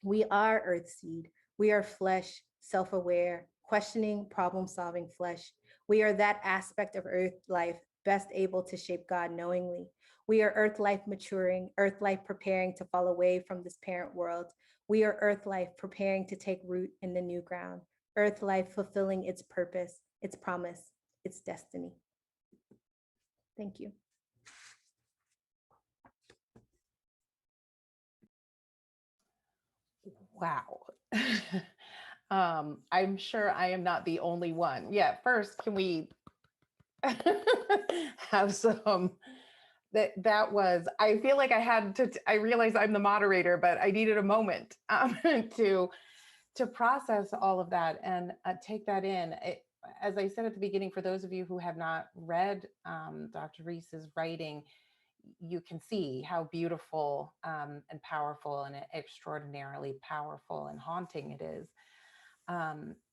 we are Earthseed. We are flesh, self-aware, questioning, problem-solving flesh. We are that aspect of Earth life best able to shape God knowingly. We are Earth life maturing, Earth life preparing to fall away from this parent world. We are Earth life preparing to take root in the new ground. Earth life fulfilling its purpose, its promise, its destiny. Thank you. Wow. I'm sure I am not the only one. Yeah, first, can we have some, that was, I feel like I had to, I realized I'm the moderator, but I needed a moment to process all of that and take that in. As I said at the beginning, for those of you who have not read Dr. Reese's writing, you can see how beautiful and powerful and extraordinarily powerful and haunting it is.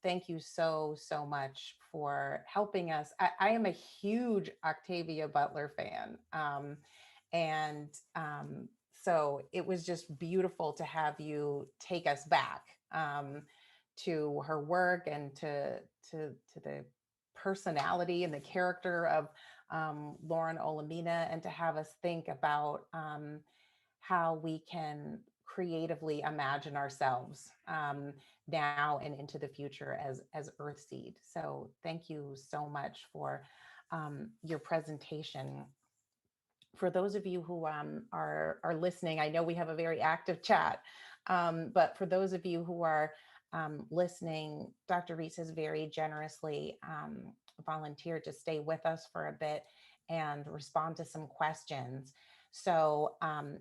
Thank you so much for helping us. I am a huge Octavia Butler fan. So it was just beautiful to have you take us back to her work and to the personality and the character of Lauren Olamina, and to have us think about how we can creatively imagine ourselves now and into the future as Earthseed. So thank you so much for your presentation. For those of you who are listening, I know we have a very active chat, but for those of you who are listening, Dr. Reese has very generously volunteered to stay with us for a bit and respond to some questions. So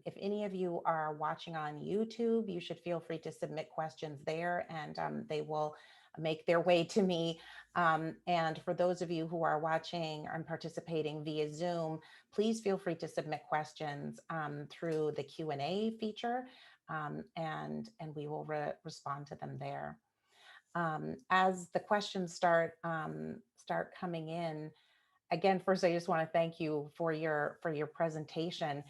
if any of you are watching on YouTube, you should feel free to submit questions there, and they will make their way to me. And for those of you who are watching and participating via Zoom, please feel free to submit questions through the Q&A feature, and we will respond to them there. As the questions start coming in, again, first, I just want to thank you for your presentation.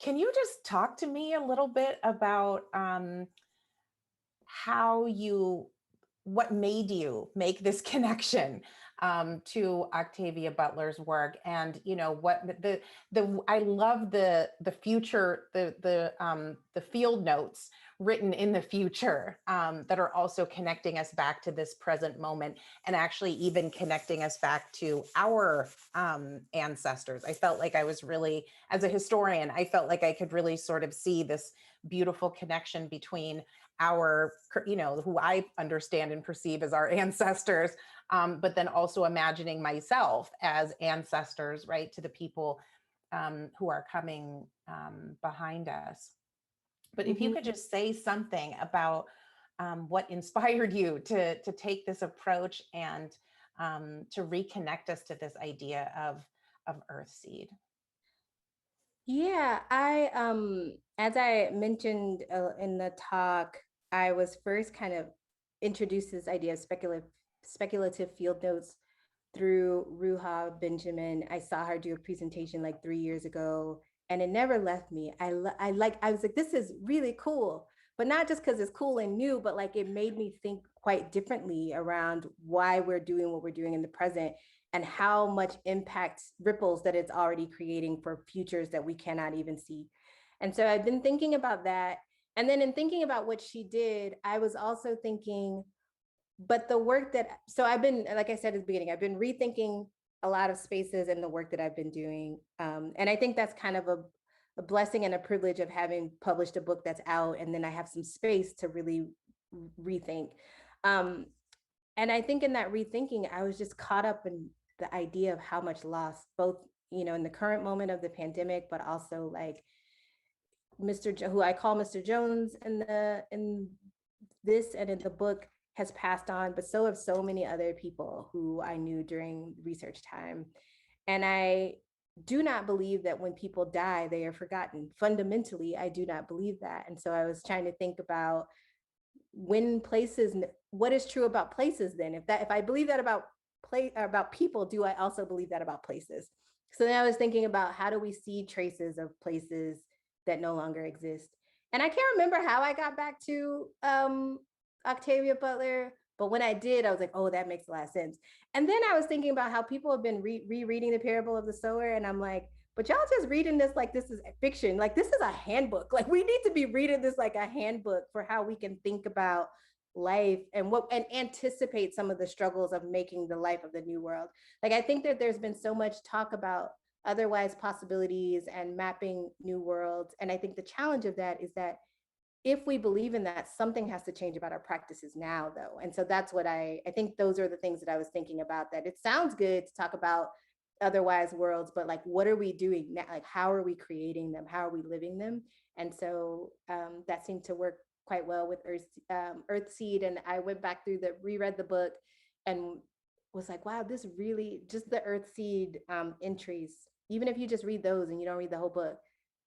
Can you just talk to me a little bit about how what made you make this connection to Octavia Butler's work, and what I love the future, the field notes written in the future that are also connecting us back to this present moment, and actually even connecting us back to our ancestors. I felt like I was really, as a historian, I felt like I could really sort of see this beautiful connection between our, who I understand and perceive as our ancestors, but then also imagining myself as ancestors, right, to the people who are coming behind us. But if you could just say something about what inspired you to take this approach and to reconnect us to this idea of Earthseed. Yeah, as I mentioned in the talk, I was first kind of introduced to this idea of speculative field notes through Ruha Benjamin. I saw her do a presentation like 3 years ago, and it never left me. I was like, this is really cool, but not just because it's cool and new, but like it made me think quite differently around why we're doing what we're doing in the present, and how much impact ripples that it's already creating for futures that we cannot even see. And so I've been thinking about that. And then in thinking about what she did, I was also thinking, but the work that, so I've been, like I said at the beginning, I've been rethinking a lot of spaces and the work that I've been doing. And I think that's kind of a blessing and a privilege of having published a book that's out, and then I have some space to really rethink. And I think in that rethinking, I was just caught up in the idea of how much loss, both, in the current moment of the pandemic, but also like who I call Mr. Jones in this and in the book, has passed on, but so have so many other people who I knew during research time. And I do not believe that when people die, they are forgotten. Fundamentally, I do not believe that. And so I was trying to think about what is true about places then? If I believe that about people, do I also believe that about places? So then I was thinking about, how do we see traces of places that no longer exist? And I can't remember how I got back to Octavia Butler, but when I did, I was like, oh, that makes a lot of sense. And then I was thinking about how people have been rereading the parable of the sower, and I'm like, but y'all just reading this like this is fiction. Like, this is a handbook. Like, we need to be reading this like a handbook for how we can think about life and anticipate some of the struggles of making the life of the new world. Like, I think that there's been so much talk about otherwise possibilities and mapping new worlds. And I think the challenge of that is that if we believe in that, something has to change about our practices now, though. And so that's what I think those are the things that I was thinking about, that it sounds good to talk about otherwise worlds, but like, what are we doing now? Like, how are we creating them? How are we living them? And so that seemed to work quite well with Earthseed. And I went back through reread the book and was like, wow, this really, just the Earthseed entries, even if you just read those and you don't read the whole book,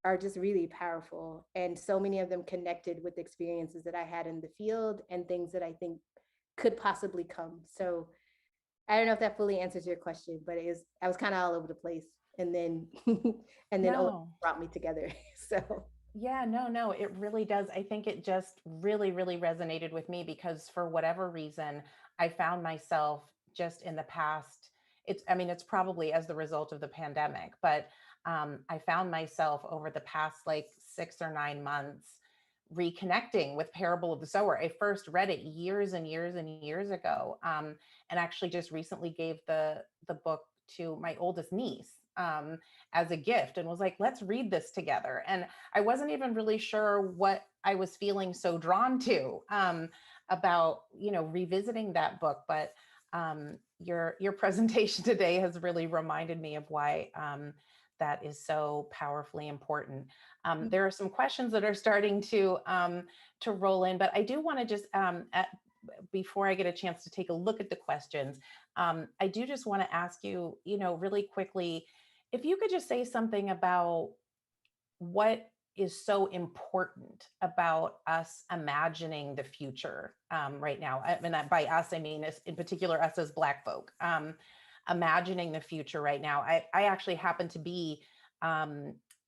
are just really powerful. And so many of them connected with experiences that I had in the field and things that I think could possibly come. So I don't know if that fully answers your question, but I was kind of all over the place. And then No. brought me together. So Yeah, no, it really does. I think it just really, really resonated with me because for whatever reason, I found myself just in the past. It's probably as the result of the pandemic, but I found myself over the past like 6 or 9 months reconnecting with Parable of the Sower. I first read it years and years and years ago, and actually just recently gave the book to my oldest niece as a gift, and was like, let's read this together. And I wasn't even really sure what I was feeling so drawn to about revisiting that book, but your presentation today has really reminded me of why that is so powerfully important. There are some questions that are starting to roll in, but I do want to just before I get a chance to take a look at the questions, I do just want to ask you, really quickly, if you could just say something about what is so important about us imagining the future right now. And by us, I mean, in particular, us as Black folk, imagining the future right now. I actually happen to be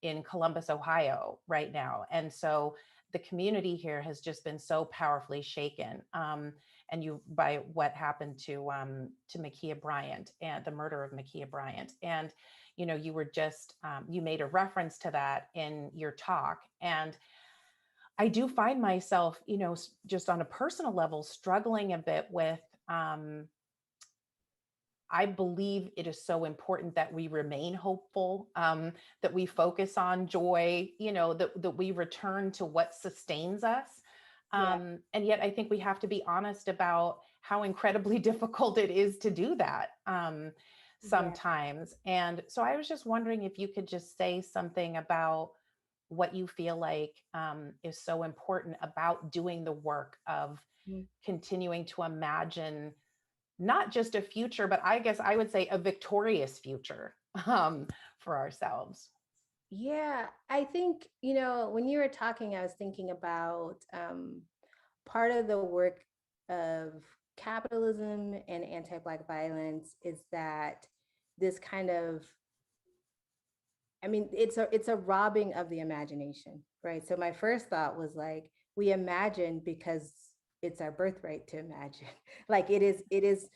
in Columbus, Ohio right now. And so the community here has just been so powerfully shaken. And you by what happened to Ma'Khia Bryant and the murder of Ma'Khia Bryant. And, you know, you were just, you made a reference to that in your talk. And I do find myself, you know, just on a personal level, struggling a bit with, I believe it is so important that we remain hopeful, that we focus on joy, you know, that we return to what sustains us. And yet I think we have to be honest about how incredibly difficult it is to do that sometimes. And so I was just wondering if you could just say something about what you feel like is so important about doing the work of continuing to imagine not just a future, but I guess I would say a victorious future for ourselves. Yeah, I think, you know, when you were talking, I was thinking about part of the work of capitalism and anti-Black violence is that this kind of, I mean, it's a robbing of the imagination, right? So my first thought was like, we imagine because it's our birthright to imagine. Like it is.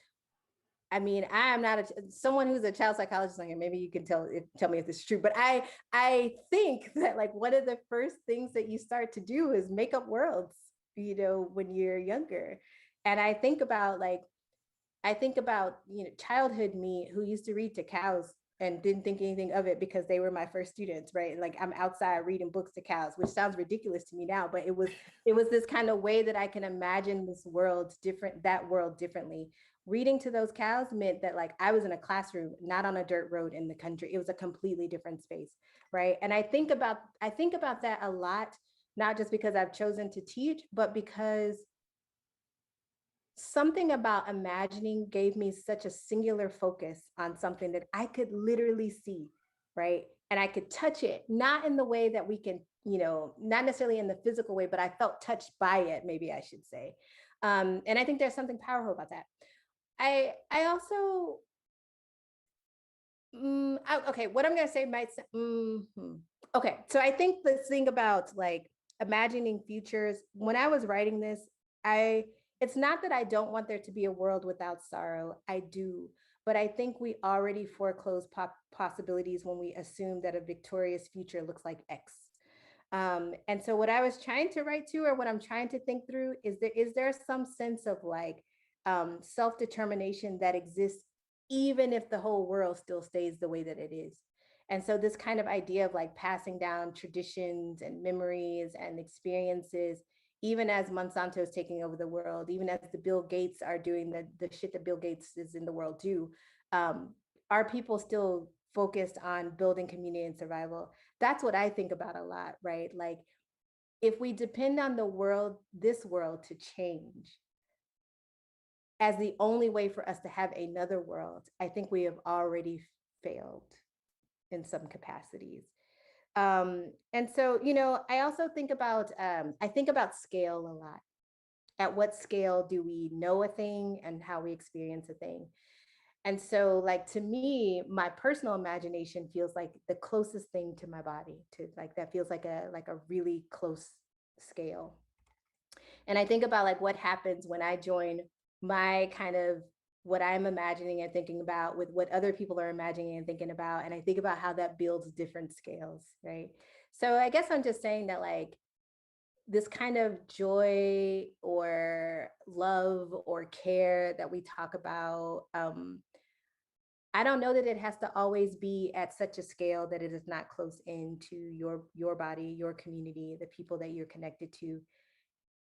I mean, I am not someone who's a child psychologist, like, maybe you can tell me if this is true, but I think that like one of the first things that you start to do is make up worlds, you know, when you're younger. And I think about, you know, childhood me who used to read to cows and didn't think anything of it because they were my first students, right? And like I'm outside reading books to cows, which sounds ridiculous to me now, but it was this kind of way that I can imagine this world different, that world differently. Reading to those cows meant that like I was in a classroom, not on a dirt road in the country. It was a completely different space, right? And I think about that a lot, not just because I've chosen to teach, but because something about imagining gave me such a singular focus on something that I could literally see, right? And I could touch it, not in the way that we can, you know, not necessarily in the physical way, but I felt touched by it, maybe I should say. And I think there's something powerful about that. I also, okay, what I'm gonna say might, okay. So I think the thing about like imagining futures, when I was writing this, it's not that I don't want there to be a world without sorrow, I do, but I think we already foreclose possibilities when we assume that a victorious future looks like X. And so what I was trying to write to, or what I'm trying to think through is there some sense of like self-determination that exists even if the whole world still stays the way that it is. And so this kind of idea of like passing down traditions and memories and experiences, even as Monsanto is taking over the world, even as the Bill Gates are doing the shit that Bill Gates is in the world too, are people still focused on building community and survival? That's what I think about a lot, right? Like if we depend on this world to change as the only way for us to have another world, I think we have already failed in some capacities. And so, you know, I also think about, scale a lot. At what scale do we know a thing and how we experience a thing? And so like, to me, my personal imagination feels like the closest thing to my body, to like, that feels like a really close scale. And I think about like what happens when I join my kind of what I'm imagining and thinking about with what other people are imagining and thinking about. And I think about how that builds different scales, right? So I guess I'm just saying that like this kind of joy or love or care that we talk about, I don't know that it has to always be at such a scale that it is not close into your body, your community, the people that you're connected to.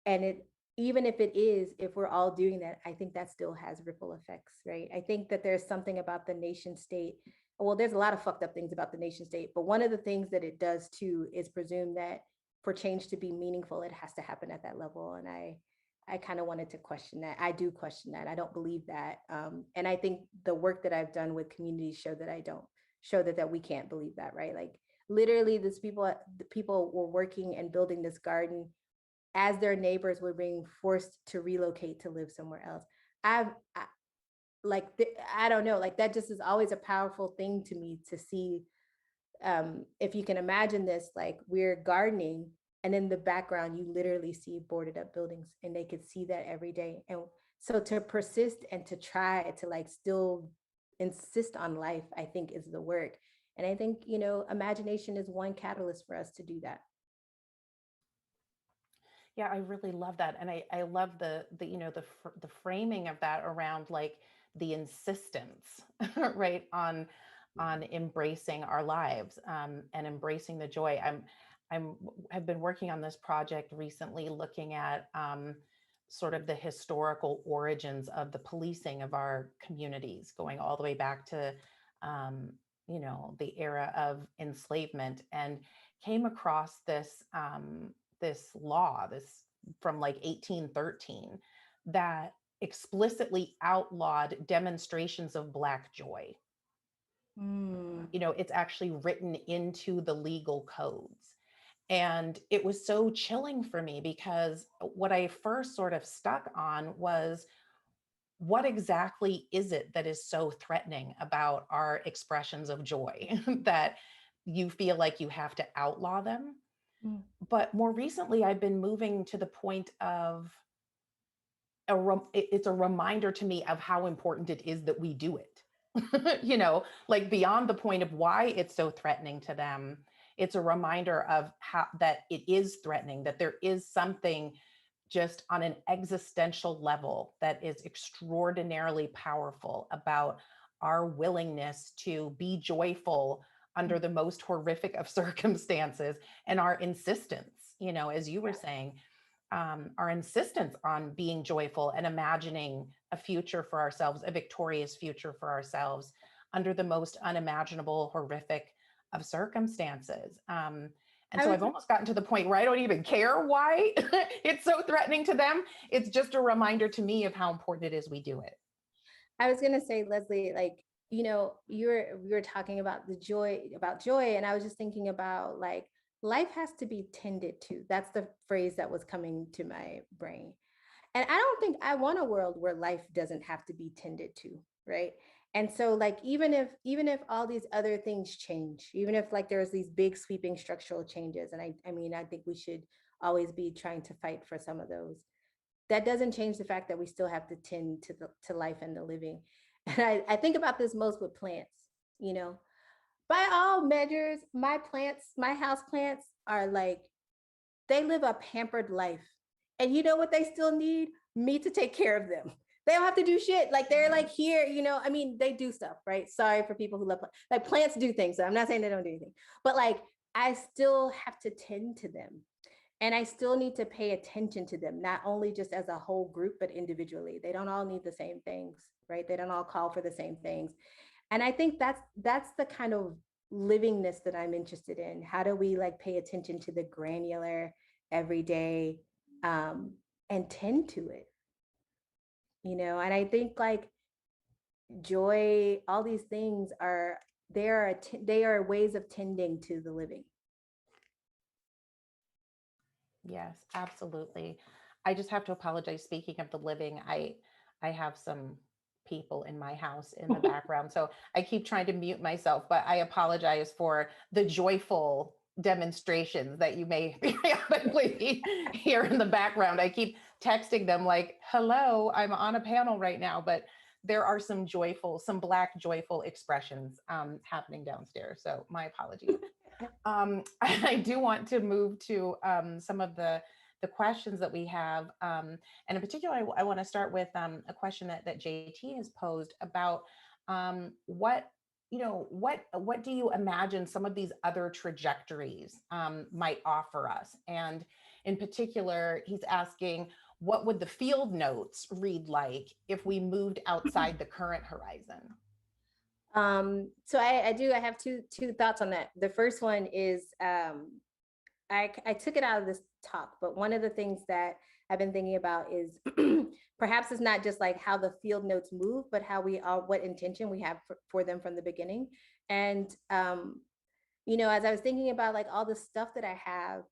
And even if it is, if we're all doing that, I think that still has ripple effects, right? I think that there's something about the nation state. Well, there's a lot of fucked up things about the nation state, but one of the things that it does too is presume that for change to be meaningful, it has to happen at that level. And I kind of wanted to question that. I do question that. I don't believe that. And I think the work that I've done with communities show that I don't, show that we can't believe that, right? Like literally the people were working and building this garden as their neighbors were being forced to relocate to live somewhere else. I don't know, like that just is always a powerful thing to me to see if you can imagine this, like we're gardening, and in the background, you literally see boarded up buildings, and they could see that every day. And so to persist and to try to like still insist on life, I think is the work. And I think, you know, imagination is one catalyst for us to do that. Yeah, I really love that. And I love the you know, the framing of that around like the insistence, right, on embracing our lives, and embracing the joy. I'm have been working on this project recently, looking at sort of the historical origins of the policing of our communities, going all the way back to you know, the era of enslavement, and came across this law, this from like 1813, that explicitly outlawed demonstrations of Black joy. You know, it's actually written into the legal codes. And it was so chilling for me, because what I first sort of stuck on was, what exactly is it that is so threatening about our expressions of joy that you feel like you have to outlaw them? But more recently, I've been moving to the point of it's a reminder to me of how important it is that we do it. You know, like beyond the point of why it's so threatening to them, it's a reminder of how that it is threatening, that there is something just on an existential level that is extraordinarily powerful about our willingness to be joyful under the most horrific of circumstances, and our insistence, you know, as you were saying, our insistence on being joyful and imagining a future for ourselves, a victorious future for ourselves under the most unimaginable, horrific of circumstances. And so I've almost gotten to the point where I don't even care why it's so threatening to them. It's just a reminder to me of how important it is we do it. I was gonna say, Leslie, like, you know, we were talking about joy, and I was just thinking about like life has to be tended to. That's the phrase that was coming to my brain. And I don't think I want a world where life doesn't have to be tended to, right? And so like even if all these other things change, even if like there's these big sweeping structural changes, and I mean I think we should always be trying to fight for some of those, that doesn't change the fact that we still have to tend to life and the living. And I think about this most with plants, you know, by all measures, my plants, my house plants are like, they live a pampered life. And you know what they still need? Me to take care of them. They don't have to do shit. Like they're like here, you know, I mean, they do stuff, right? Sorry for people who love plants. Like plants do things. So I'm not saying they don't do anything, but like I still have to tend to them. And I still need to pay attention to them, not only just as a whole group, but individually. They don't all need the same things, right? They don't all call for the same things. And I think that's the kind of livingness that I'm interested in. How do we like pay attention to the granular everyday, and tend to it, you know? And I think like joy, all these things are, they are ways of tending to the living. Yes, absolutely. I just have to apologize. Speaking of the living, I have some people in my house in the background, so I keep trying to mute myself, but I apologize for the joyful demonstrations that you may periodically hear in the background. I keep texting them like, hello, I'm on a panel right now, but there are some Black joyful expressions happening downstairs. So my apologies. I do want to move to some of the questions that we have. And in particular, I want to start with a question that JT has posed about what do you imagine some of these other trajectories might offer us? And in particular, he's asking, what would the field notes read like if we moved outside the current horizon? So I have two thoughts on that. The first one is I took it out of this talk, but one of the things that I've been thinking about is perhaps it's not just like how the field notes move, but how we are, what intention we have for them from the beginning. And you know, as I was thinking about like all the stuff that I have,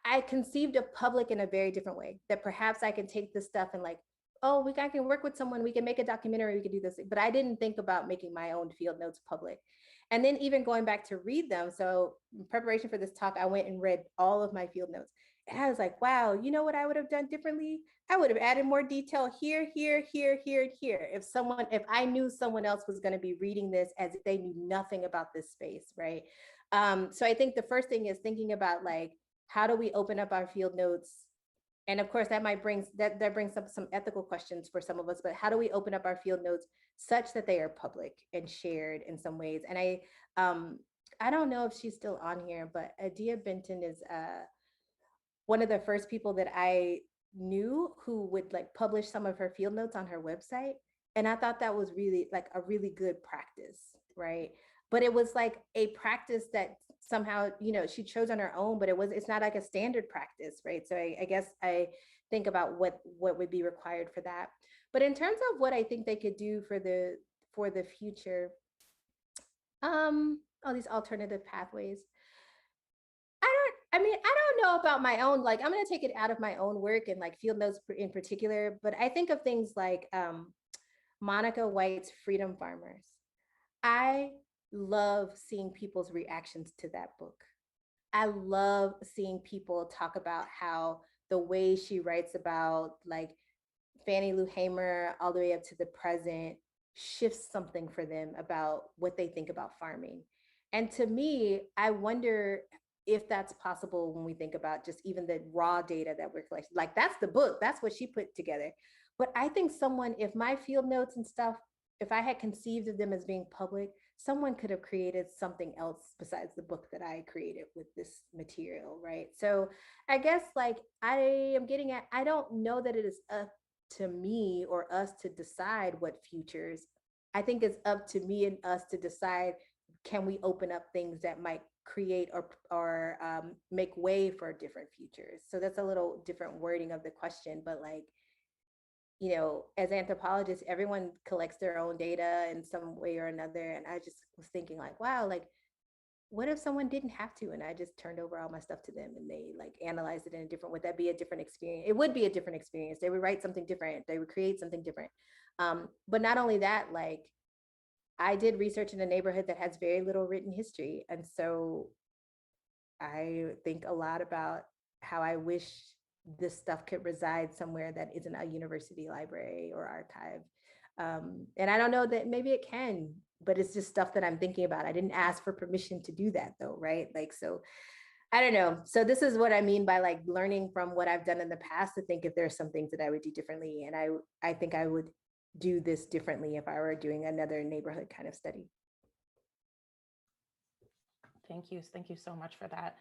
I conceived of public in a very different way, that perhaps I can take this stuff and like oh, I can work with someone, we can make a documentary, we can do this, but I didn't think about making my own field notes public. And then even going back to read them. So in preparation for this talk, I went and read all of my field notes. And I was like, wow, you know what I would have done differently? I would have added more detail here, here, here, here, here. If I knew someone else was going to be reading this as if they knew nothing about this space, right? So I think the first thing is thinking about like, how do we open up our field notes? And of course, that might brings up some ethical questions for some of us, but how do we open up our field notes such that they are public and shared in some ways? And I don't know if she's still on here, but Adia Benton is one of the first people that I knew who would like publish some of her field notes on her website. And I thought that was really like a really good practice, right? But it was like a practice that somehow, you know, she chose on her own, but it's not like a standard practice, right? So I guess I think about what would be required for that. But in terms of what I think they could do for the future, all these alternative pathways. I don't know about my own, like, I'm going to take it out of my own work and like field notes in particular, but I think of things like Monica White's Freedom Farmers. I love seeing people's reactions to that book. I love seeing people talk about how the way she writes about like Fannie Lou Hamer all the way up to the present shifts something for them about what they think about farming. And to me, I wonder if that's possible when we think about just even the raw data that we're collecting. Like that's the book, that's what she put together. But I think if my field notes and stuff, if I had conceived of them as being public, someone could have created something else besides the book that I created with this material, right? So I guess like I am getting at, I don't know that it is up to me or us to decide what futures. I think it's up to me and us to decide, can we open up things that might create or make way for different futures? So that's a little different wording of the question, but like, you know, as anthropologists, everyone collects their own data in some way or another. And I just was thinking like, wow, like, what if someone didn't have to, and I just turned over all my stuff to them and they like analyzed it in a different, would that be a different experience? It would be a different experience. They would write something different. They would create something different. But not only that, like I did research in a neighborhood that has very little written history. And so I think a lot about how I wish this stuff could reside somewhere that isn't a university library or archive. And I don't know that maybe it can, but it's just stuff that I'm thinking about. I didn't ask for permission to do that though, right? Like, so I don't know. So this is what I mean by like learning from what I've done in the past to think if there's some things that I would do differently. And I think I would do this differently if I were doing another neighborhood kind of study. Thank you. Thank you so much for that.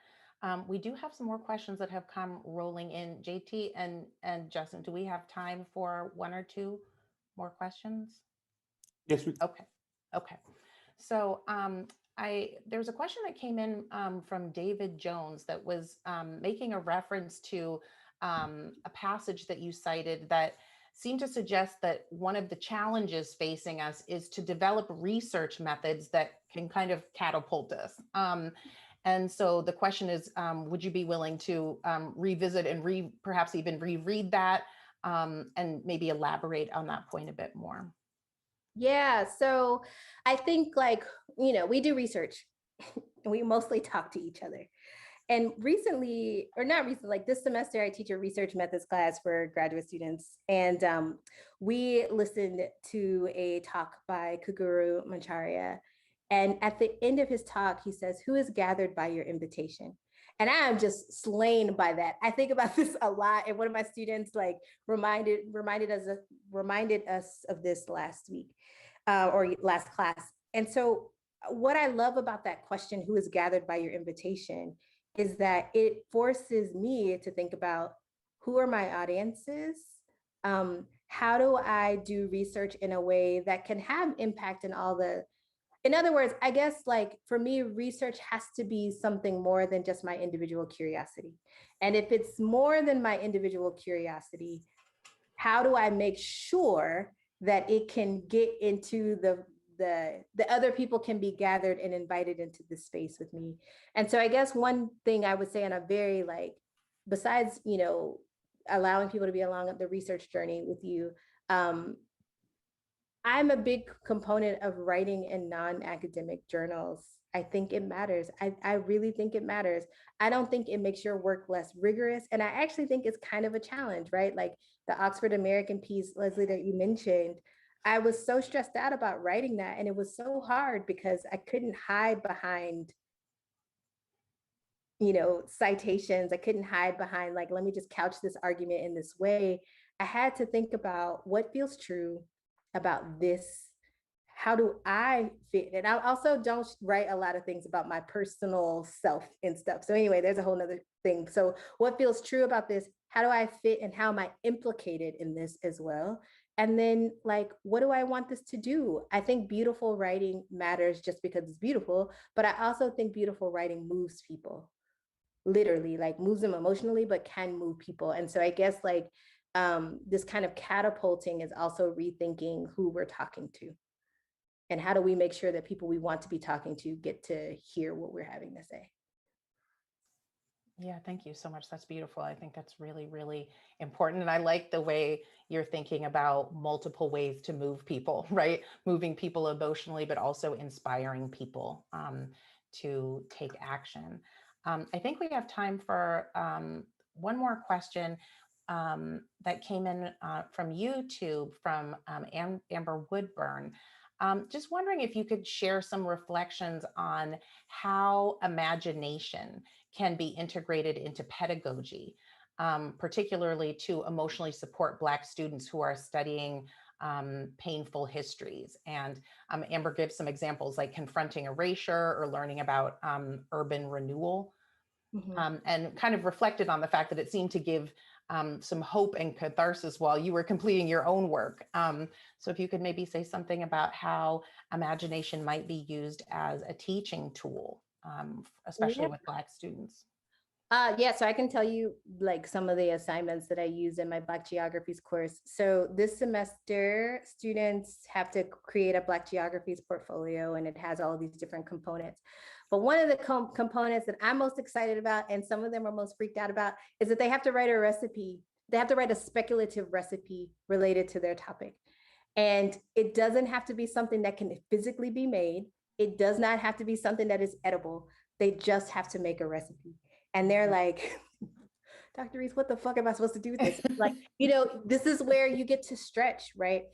We do have some more questions that have come rolling in. JT and Justin, do we have time for one or two more questions? Yes. Okay. So there's a question that came in from David Jones that was making a reference to a passage that you cited that seemed to suggest that one of the challenges facing us is to develop research methods that can kind of catapult us. And so the question is, would you be willing to revisit and perhaps even reread that and maybe elaborate on that point a bit more? Yeah, so I think like, you know, we do research and we mostly talk to each other. And recently, or not recently, like this semester, I teach a research methods class for graduate students. And we listened to a talk by Kuguru Mancharya. And at the end of his talk, he says, "Who is gathered by your invitation?" And I am just slain by that. I think about this a lot. And one of my students like reminded us of this last week or last class. And so what I love about that question, who is gathered by your invitation, is that it forces me to think about who are my audiences? How do I do research in a way that can have impact in other words, I guess like for me, research has to be something more than just my individual curiosity. And if it's more than my individual curiosity, how do I make sure that it can get into the other people can be gathered and invited into the space with me? And so I guess one thing I would say on a very like, besides, you know, allowing people to be along the research journey with you, Um, I'm a big component of writing in non-academic journals. I think it matters. I really think it matters. I don't think it makes your work less rigorous. And I actually think it's kind of a challenge, right? Like the Oxford American piece, Leslie, that you mentioned, I was so stressed out about writing that. And it was so hard because I couldn't hide behind, citations. I couldn't hide behind, like, let me just couch this argument in this way. I had to think about what feels true about this. How do I fit? And I also don't write a lot of things about my personal self and stuff. So anyway, there's a whole nother thing. So what feels true about this? How do I fit and how am I implicated in this as well? And then, like, what do I want this to do? I think beautiful writing matters just because it's beautiful, but I also think beautiful writing moves people, literally, like moves them emotionally, but can move people. And so I guess like this kind of catapulting is also rethinking who we're talking to. And how do we make sure that people we want to be talking to get to hear what we're having to say? Yeah, thank you so much. That's beautiful. I think that's really, really important. And I like the way you're thinking about multiple ways to move people, right? Moving people emotionally, but also inspiring people to take action. I think we have time for one more question that came in from YouTube from Amber Woodburn. Just wondering if you could share some reflections on how imagination can be integrated into pedagogy, particularly to emotionally support Black students who are studying painful histories. And Amber gives some examples like confronting erasure or learning about urban renewal, and kind of reflected on the fact that it seemed to give some hope and catharsis while you were completing your own work. So if you could maybe say something about how imagination might be used as a teaching tool, especially with Black students. Yeah, so I can tell you like some of the assignments that I use in my Black Geographies course. So this semester, students have to create a Black Geographies portfolio, and it has all of these different components. But one of the components that I'm most excited about, and some of them are most freaked out about, is that they have to write a recipe. They have to write a speculative recipe related to their topic. And it doesn't have to be something that can physically be made. It does not have to be something that is edible. They just have to make a recipe. And they're like, Dr. Reese, what the fuck am I supposed to do with this? Like, this is where you get to stretch, right?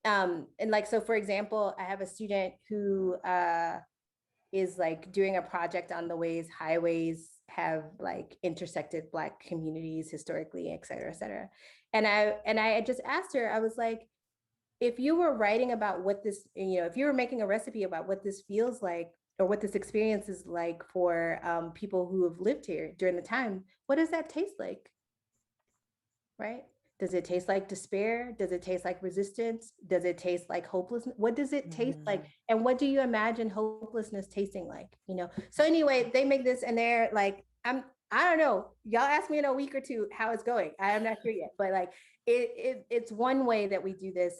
And like, so for example, I have a student who is like doing a project on the ways highways have like intersected Black communities historically, et cetera, et cetera. And I just asked her, I was like, if you were writing about what this, if you were making a recipe about what this feels like, or what this experience is like for people who have lived here during the time, what does that taste like, right? Does it taste like despair? Does it taste like resistance? Does it taste like hopelessness? What does it taste like? And what do you imagine hopelessness tasting like, So anyway, they make this and they're like, I don't know, y'all ask me in a week or two how it's going. I am not sure yet, but like it's one way that we do this.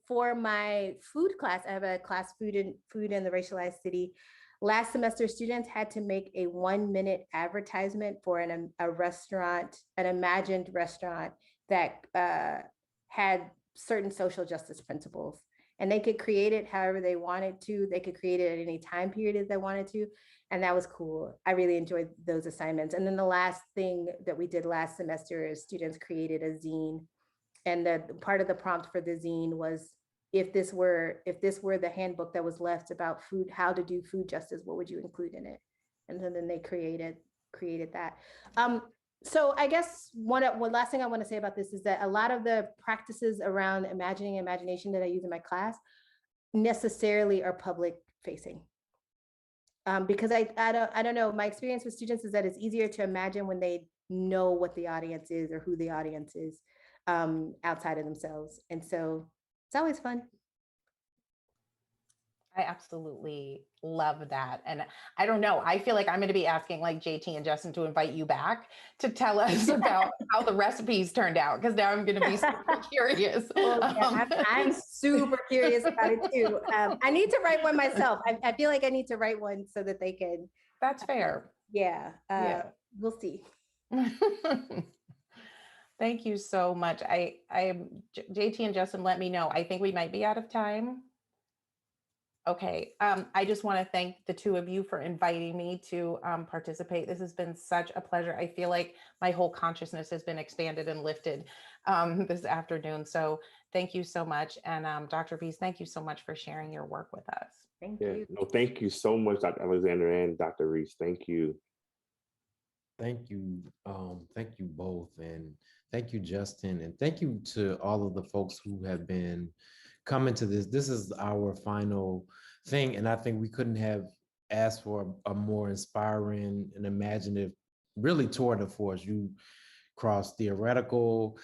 For my food class, I have a class, food in the racialized city. Last semester, students had to make a 1-minute advertisement for a restaurant, an imagined restaurant that had certain social justice principles. And they could create it however they wanted to. They could create it at any time period as they wanted to. And that was cool. I really enjoyed those assignments. And then the last thing that we did last semester is students created a zine. And the part of the prompt for the zine was, if this were the handbook that was left about food, how to do food justice, what would you include in it? And then they created that. So I guess one last thing I want to say about this is that a lot of the practices around imagining imagination that I use in my class necessarily are public facing. Because I don't know, my experience with students is that it's easier to imagine when they know what the audience is or who the audience is outside of themselves. And so it's always fun. I absolutely love that. And I don't know, I feel like I'm going to be asking like JT and Justin to invite you back to tell us about how the recipes turned out, because now I'm going to be super curious. Well, yeah, I'm super curious about it too. I need to write one myself. I feel like I need to write one so that they can. That's fair. Yeah. We'll see. Thank you so much. JT and Justin, let me know. I think we might be out of time. Okay, I just want to thank the two of you for inviting me to participate. This has been such a pleasure. I feel like my whole consciousness has been expanded and lifted this afternoon. So thank you so much. And Dr. Reese, thank you so much for sharing your work with us. Thank Yeah, you. no, thank you so much, Dr. Alexander and Dr. Reese. Thank you. Thank you. Thank you both. And thank you, Justin. And thank you to all of the folks who have been coming to this. This is our final thing. And I think we couldn't have asked for a more inspiring and imaginative, really tour de force. You crossed theoretical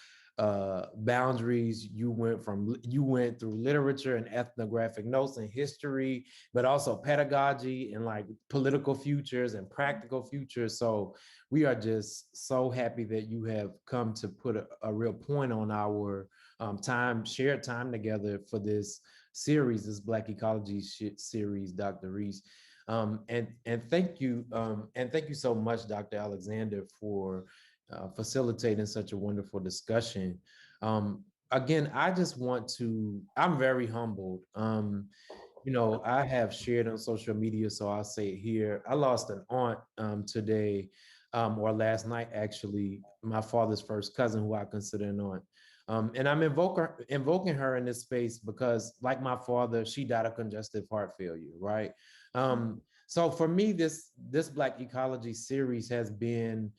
boundaries. You went through literature and ethnographic notes and history, but also pedagogy and like political futures and practical futures. So we are just so happy that you have come to put a real point on our shared time together for this series, this Black Ecologies series, Dr. Reese. And thank you so much, Dr. Alexander, for facilitating such a wonderful discussion. Again, I'm very humbled. I have shared on social media, so I'll say it here. I lost an aunt today, or last night, actually, my father's first cousin, who I consider an aunt. And I'm invoking her in this space because, like my father, she died of congestive heart failure, right? So for me, this Black Ecology series has been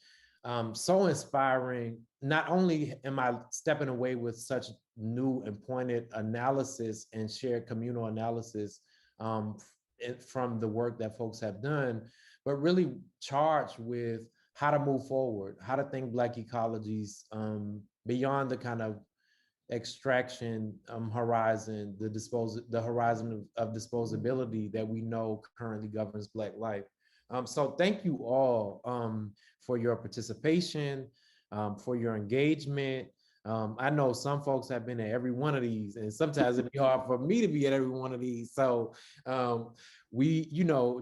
so inspiring. Not only am I stepping away with such new and pointed analysis and shared communal analysis from the work that folks have done, but really charged with how to move forward, how to think Black ecologies beyond the kind of extraction horizon, the horizon of disposability that we know currently governs Black life. So thank you all for your participation, for your engagement. I know some folks have been at every one of these, and sometimes it'd be hard for me to be at every one of these. So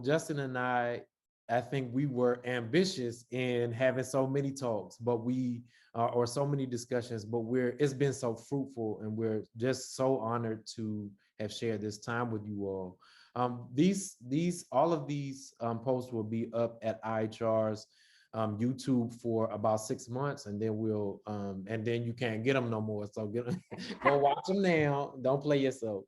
Justin and I think we were ambitious in having so many talks, but or so many discussions, but it's been so fruitful, and we're just so honored to have shared this time with you all. All of these posts will be up at IHR's YouTube for about 6 months, and then and then you can't get them no more. So go watch them now. Don't play yourself.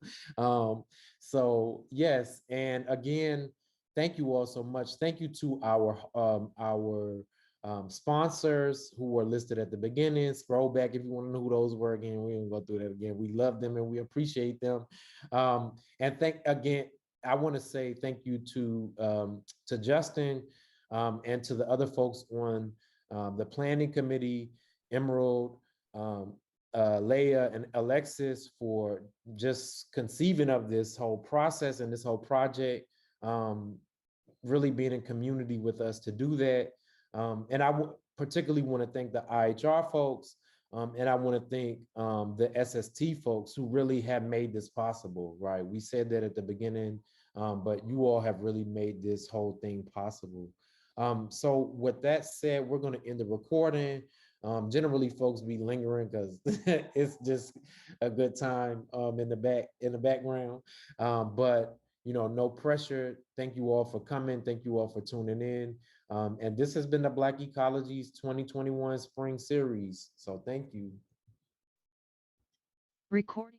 So yes, and again, thank you all so much. Thank you to our sponsors who were listed at the beginning. Scroll back if you want to know who those were again. We won't go through that again. We love them and we appreciate them. And I want to say thank you to Justin and to the other folks on the planning committee, Emerald, Leah, and Alexis, for just conceiving of this whole process and this whole project, really being in community with us to do that. And I particularly want to thank the IHR folks, and I want to thank the SST folks who really have made this possible, right? We said that at the beginning, but you all have really made this whole thing possible. So with that said, we're going to end the recording. Generally, folks be lingering because it's just a good time in the background. But no pressure. Thank you all for coming. Thank you all for tuning in. And this has been the Black Ecologies 2021 Spring Series. So thank you. Recording.